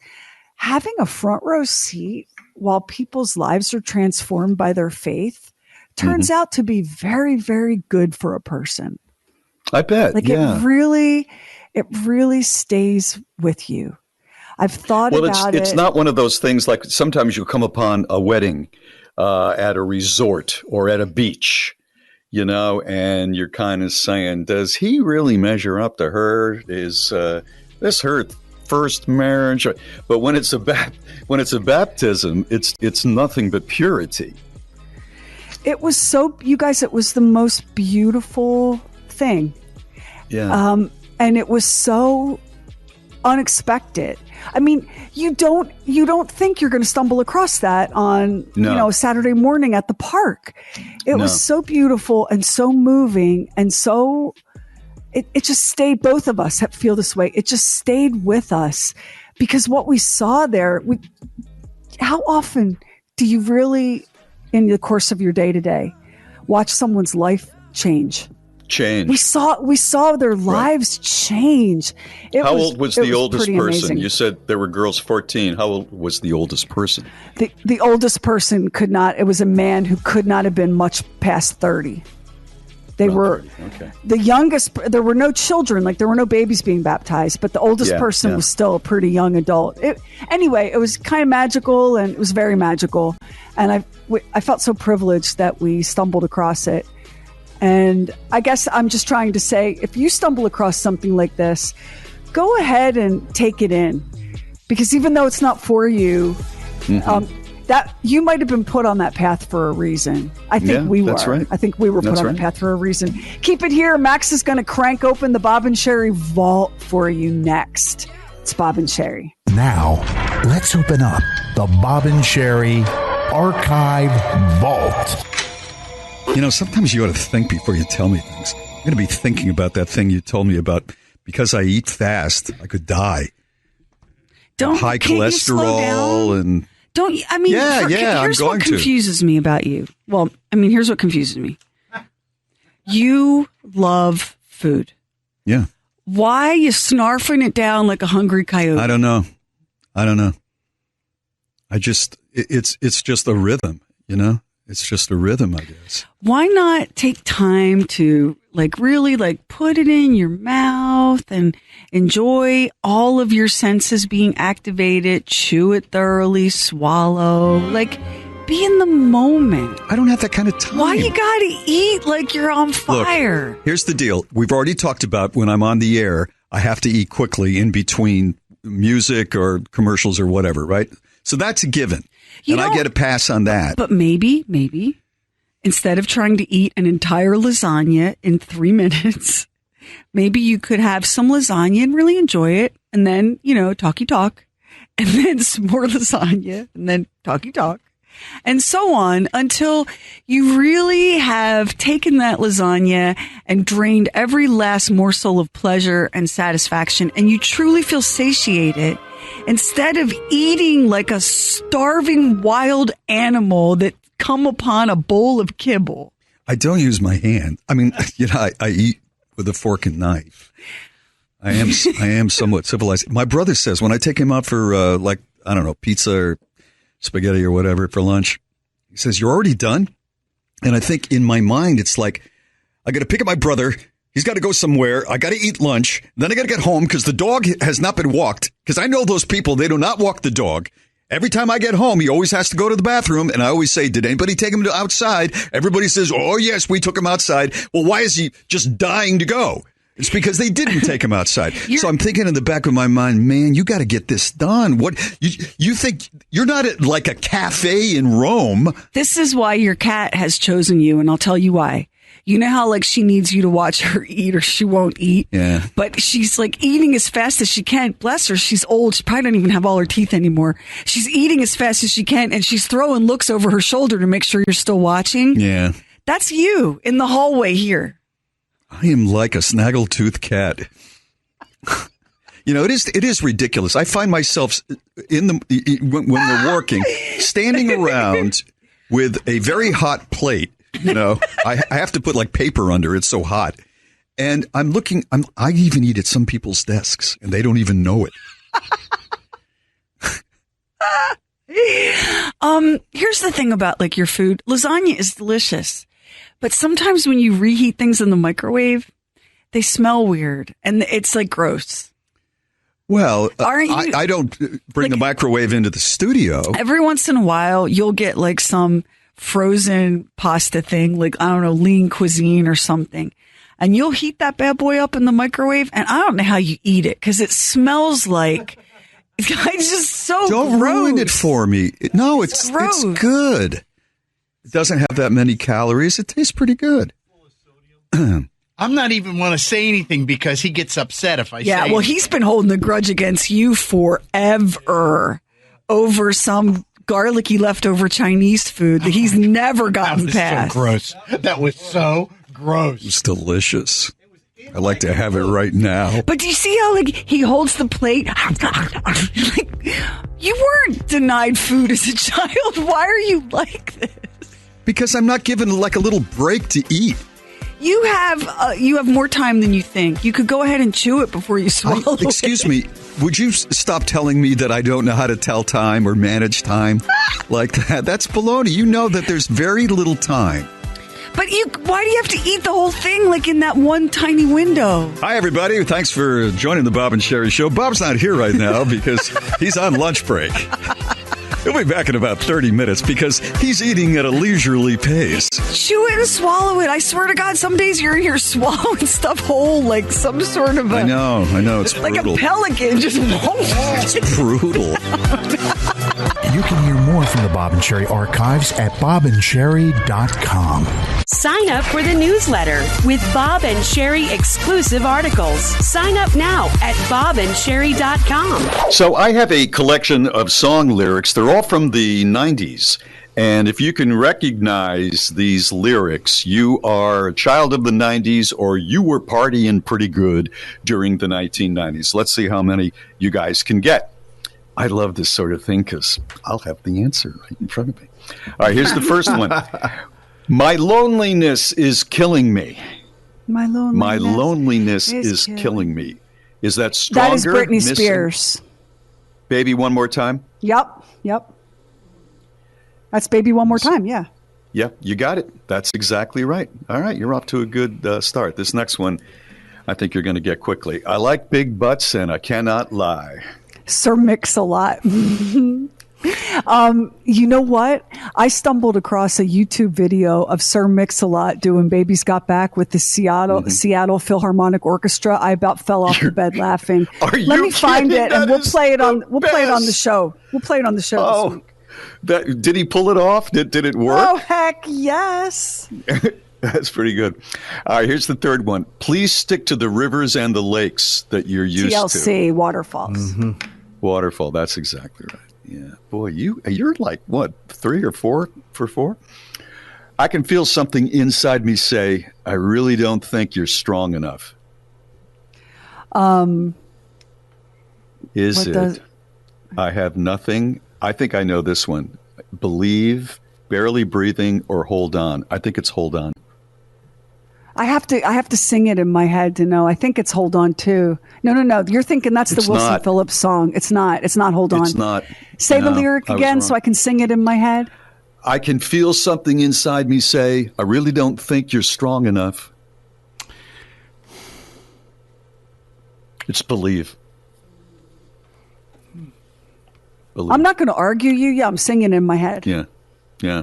having a front row seat while people's lives are transformed by their faith turns out to be very, very good for a person. I bet. Like it really stays with you. I've thought about it. It's not one of those things like sometimes you come upon a wedding at a resort or at a beach, and you're kind of saying, does he really measure up to her? Is this her first marriage? But when it's a baptism, it's nothing but purity. It was you guys, it was the most beautiful thing. Yeah. And it was so unexpected. I mean, you don't think you're going to stumble across that on, a Saturday morning at the park. It was so beautiful and so moving, and so it just stayed. Both of us feel this way. It just stayed with us because what we saw there, how often do you really, in the course of your day to day, watch someone's life change? We saw their lives change. How old was the oldest person? Amazing. You said there were girls 14. How old was the oldest person? The oldest person it was a man who could not have been much past 30. They were the youngest. There were no children, like there were no babies being baptized, but the oldest person was still a pretty young adult. Anyway, it was kind of magical, and it was very magical. And I felt so privileged that we stumbled across it. And I guess I'm just trying to say, if you stumble across something like this, go ahead and take it in, because even though it's not for you, that you might have been put on that path for a reason. I think we were. That's right. I think we were put on the path for a reason. Keep it here. Max is going to crank open the Bob and Sherry vault for you next. It's Bob and Sherry. Now, let's open up the Bob and Sherry Archive Vault. You know, sometimes you ought to think before you tell me things. I'm going to be thinking about that thing you told me about. Because I eat fast, I could die. High cholesterol and... Don't you? I mean, here's what confuses me about you. Well, I mean, here's what confuses me. You love food. Yeah. Why are you snarfing it down like a hungry coyote? I don't know. It's just a rhythm, you know? It's just a rhythm, I guess. Why not take time to really put it in your mouth and enjoy all of your senses being activated, chew it thoroughly, swallow, be in the moment. I don't have that kind of time. Why you gotta eat like you're on fire? Look, here's the deal. We've already talked about when I'm on the air, I have to eat quickly in between music or commercials or whatever, right? So that's a given. I get a pass on that. But maybe, instead of trying to eat an entire lasagna in 3 minutes, maybe you could have some lasagna and really enjoy it. And then, talky talk. And then some more lasagna. And then talky talk. And so on until you really have taken that lasagna and drained every last morsel of pleasure and satisfaction. And you truly feel satiated. Instead of eating like a starving wild animal that come upon a bowl of kibble. I don't use my hand. I mean, I eat with a fork and knife. I am somewhat civilized. My brother says when I take him out for I don't know, pizza or spaghetti or whatever for lunch, he says, "You're already done?" And I think in my mind, it's like, I got to pick up my brother. He's got to go somewhere. I got to eat lunch. Then I got to get home because the dog has not been walked. Because I know those people, they do not walk the dog. Every time I get home, he always has to go to the bathroom. And I always say, did anybody take him outside? Everybody says, oh, yes, we took him outside. Well, why is he just dying to go? It's because they didn't take him outside. So I'm thinking in the back of my mind, man, you got to get this done. What you think you're not at like a cafe in Rome. This is why your cat has chosen you. And I'll tell you why. You know how she needs you to watch her eat or she won't eat? Yeah. But she's eating as fast as she can. Bless her. She's old. She probably doesn't even have all her teeth anymore. She's eating as fast as she can and she's throwing looks over her shoulder to make sure you're still watching. Yeah. That's you in the hallway here. I am like a snaggletooth cat. It is ridiculous. I find myself when we're working, standing around with a very hot plate. I have to put paper under it. It's so hot. And I even eat at some people's desks and they don't even know it. Here's the thing about your food. Lasagna is delicious, but sometimes when you reheat things in the microwave, they smell weird and it's gross. Well, I don't bring the microwave into the studio. Every once in a while, you'll get some frozen pasta thing, I don't know, lean cuisine or something. And you'll heat that bad boy up in the microwave. And I don't know how you eat it because it smells it's just so Don't gross. ruin it for me. No, it's good. It doesn't have that many calories. It tastes pretty good. I'm not even want to say anything because he gets upset if I say anything. Well, he's been holding a grudge against you forever over some garlicky leftover Chinese food that he's never gotten past. So gross. That was so gross. It's delicious. I like to have it right now. But do you see how he holds the plate? You weren't denied food as a child. Why are you like this? Because I'm not given a little break to eat. You have more time than you think. You could go ahead and chew it before you swallow it. Excuse me. Would you stop telling me that I don't know how to tell time or manage time like that? That's baloney. You know that there's very little time. But why do you have to eat the whole thing like in that one tiny window? Hi, everybody. Thanks for joining the Bob and Sherry Show. Bob's not here right now because he's on lunch break. He'll be back in about 30 minutes because he's eating at a leisurely pace. Chew it and swallow it. I swear to God, some days you're in here swallowing stuff whole like some sort of I know. It's like brutal. a pelican. Just It's brutal. You can hear more from the Bob and Sherry archives at bobandsherry.com. Sign up for the newsletter with Bob and Sherry exclusive articles. Sign up now at bobandSherry.com. So I have a collection of song lyrics. They're all from the 90s. And if you can recognize these lyrics, you are a child of the 90s or you were partying pretty good during the 1990s. Let's see how many you guys can get. I love this sort of thing because I'll have the answer right in front of me. All right, here's the first one. My loneliness is killing me. My loneliness is killing me. Is that stronger? That is Britney Missing? Spears. Baby, one more time? Yep. That's Baby One More Time, yeah. Yeah, you got it. That's exactly right. All right, you're off to a good start. This next one, I think you're going to get quickly. I like big butts and I cannot lie. Sir Mix-a-Lot. You know what? I stumbled across a YouTube video of Sir Mix-a-Lot doing Baby's Got Back with the Seattle Philharmonic Orchestra. I about fell off the bed laughing. Let me find it and we'll play it on the show. We'll play it on the show this week. Did he pull it off? Did it work? Oh, heck yes. That's pretty good. All right, here's the third one. Please stick to the rivers and the lakes that you're used TLC, Waterfalls. Waterfall, that's exactly right. Yeah. Boy, you're like, what, 3 or 4 for 4? I can feel something inside me say, I really don't think you're strong enough. Is it? I have nothing. I think I know this one. Believe, barely breathing, or hold on. I think it's hold on. I have to sing it in my head to know. I think it's Hold On too. No. You're thinking that's the Wilson Phillips song. It's not. It's not Hold On. It's not. Say the lyric again so I can sing it in my head. I can feel something inside me say, I really don't think you're strong enough. It's believe. I'm not going to argue you. Yeah, I'm singing in my head. Yeah.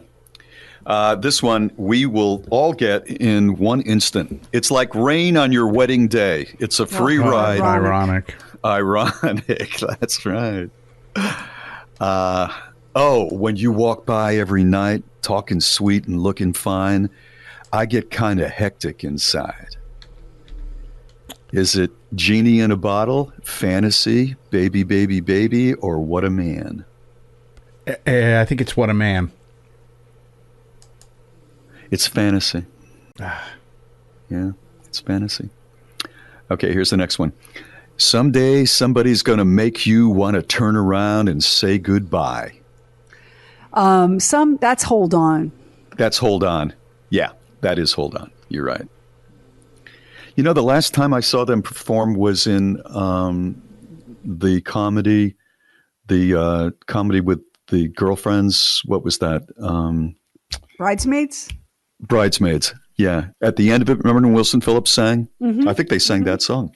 This one we will all get in one instant. It's like rain on your wedding day. It's a free ride. Ironic. That's right. When you walk by every night, talking sweet and looking fine, I get kind of hectic inside. Is it Genie in a Bottle, Fantasy, Baby, Baby, Baby, or What a Man? I think it's What a Man. It's Fantasy. Yeah, it's Fantasy. Okay, here's the next one. Someday somebody's going to make you want to turn around and say goodbye. That's Hold On. That's Hold On. Yeah, that is Hold On. You're right. You know, the last time I saw them perform was in the comedy with the girlfriends. What was that? Bridesmaids? Bridesmaids. Yeah. At the end of it, remember when Wilson Phillips sang? Mm-hmm. I think they sang that song.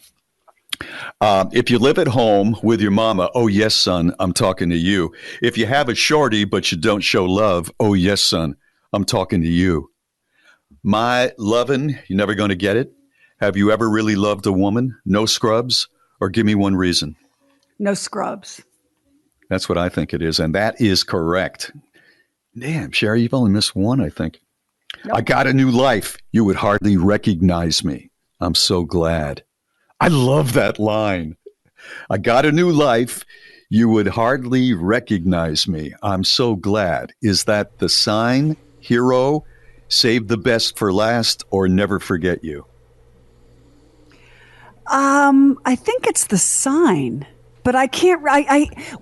If you live at home with your mama, oh, yes, son, I'm talking to you. If you have a shorty, but you don't show love, oh, yes, son, I'm talking to you. My lovin', you're never going to get it. Have you ever really loved a woman? No scrubs? Or give me one reason. No scrubs. That's what I think it is. And that is correct. Damn, Sherry, you've only missed one, I think. Nope. I got a new life. You would hardly recognize me. I'm so glad. I love that line. I got a new life. You would hardly recognize me. I'm so glad. Is that the sign, hero, save the best for last, or never forget you? I think it's the sign, but I can't.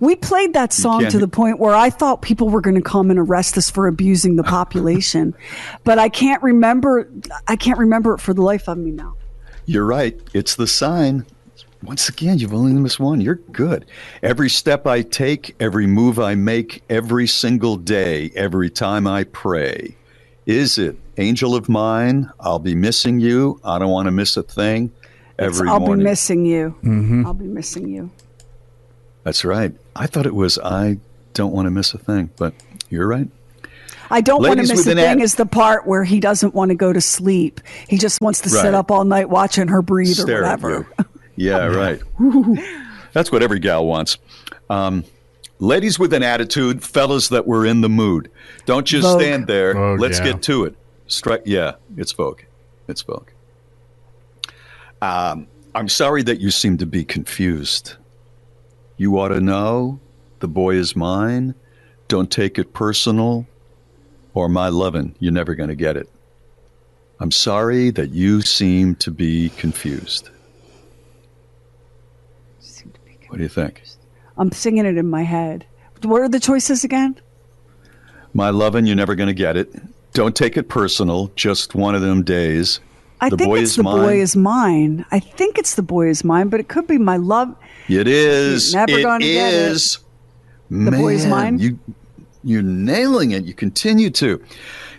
We played that song to the point where I thought people were going to come and arrest us for abusing the population, but I can't remember. I can't remember it for the life of me now. You're right. It's the sign. Once again, you've only missed one. You're good. Every step I take, every move I make, every single day, every time I pray, Is it Angel of Mine, I'll Be Missing You, I Don't Want to Miss a Thing, Every Morning? I'll be missing you. Mm-hmm. I'll be missing you. That's right. I thought it was I Don't Want to Miss a Thing, but you're right. I don't want to Ladies miss a with an thing ad- is the part where he doesn't want to go to sleep. He just wants to sit Right. up all night watching her breathe Stare or at whatever. you. Yeah, right. That's what every gal wants. Ladies with an attitude, fellas that were in the mood. Don't just Vogue. stand there. Vogue, Let's yeah. get to it. Yeah, it's Vogue. It's Vogue. I'm sorry that you seem to be confused. You ought to know the boy is mine. Don't take it personal. Or my lovin', you're never going to get it. I'm sorry that you seem to be confused. What do you think? I'm singing it in my head. What are the choices again? My lovin', you're never going to get it. Don't take it personal. Just one of them days. I The think boy it's is The mine. Boy Is Mine. I think it's The Boy Is Mine, but it could be My Love. It is. You're never It gonna get it. is. The Boy Is Man, Mine? You're nailing it. You continue to.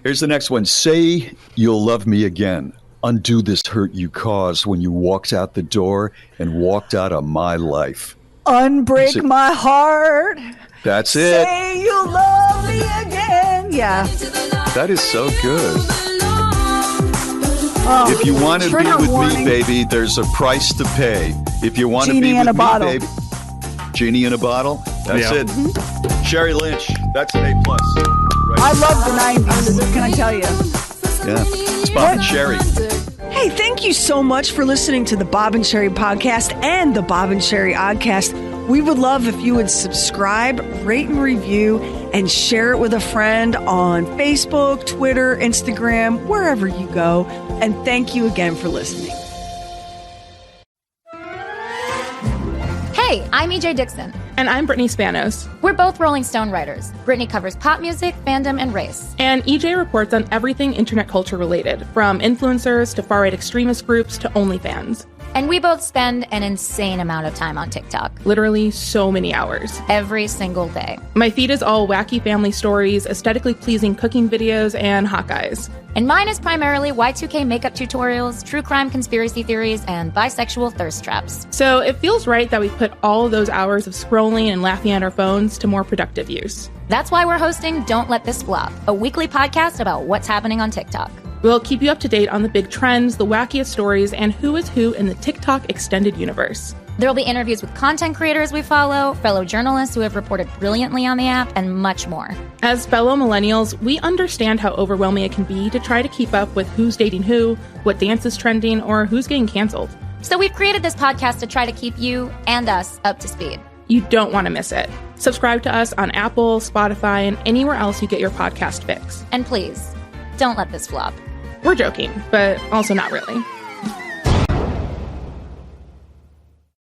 Here's the next one. Say you'll love me again. Undo this hurt you caused when you walked out the door and walked out of my life. Unbreak Is it- My Heart. That's it. Say you'll love me again. Yeah. That is so good. Oh, If you want to be trigger with warning. me, baby, there's a price to pay. If you want to Genie be in with a me, bottle. baby. Genie in a bottle. That's Yeah. it. Sherry Lynch. That's an A+. Right. I love the 90s. What can I tell you? Yeah. It's Bob and Sherry. Hey, thank you so much for listening to the Bob and Sherry podcast and the Bob and Sherry Oddcast. We would love if you would subscribe, rate and review, and share it with a friend on Facebook, Twitter, Instagram, wherever you go. And thank you again for listening. Hey, I'm EJ Dixon. And I'm Brittany Spanos. We're both Rolling Stone writers. Brittany covers pop music, fandom, and race. And EJ reports on everything internet culture related, from influencers to far-right extremist groups to OnlyFans. And we both spend an insane amount of time on TikTok. Literally so many hours. Every single day. My feed is all wacky family stories, aesthetically pleasing cooking videos, and hot guys. And mine is primarily Y2K makeup tutorials, true crime conspiracy theories, and bisexual thirst traps. So it feels right that we put all of those hours of scrolling and laughing at our phones to more productive use. That's why we're hosting Don't Let This Flop, a weekly podcast about what's happening on TikTok. We'll keep you up to date on the big trends, the wackiest stories, and who is who in the TikTok extended universe. There'll be interviews with content creators we follow, fellow journalists who have reported brilliantly on the app, and much more. As fellow millennials, we understand how overwhelming it can be to try to keep up with who's dating who, what dance is trending, or who's getting canceled. So we've created this podcast to try to keep you and us up to speed. You don't want to miss it. Subscribe to us on Apple, Spotify, and anywhere else you get your podcast fix. And please, don't let this flop. We're joking, but also not really.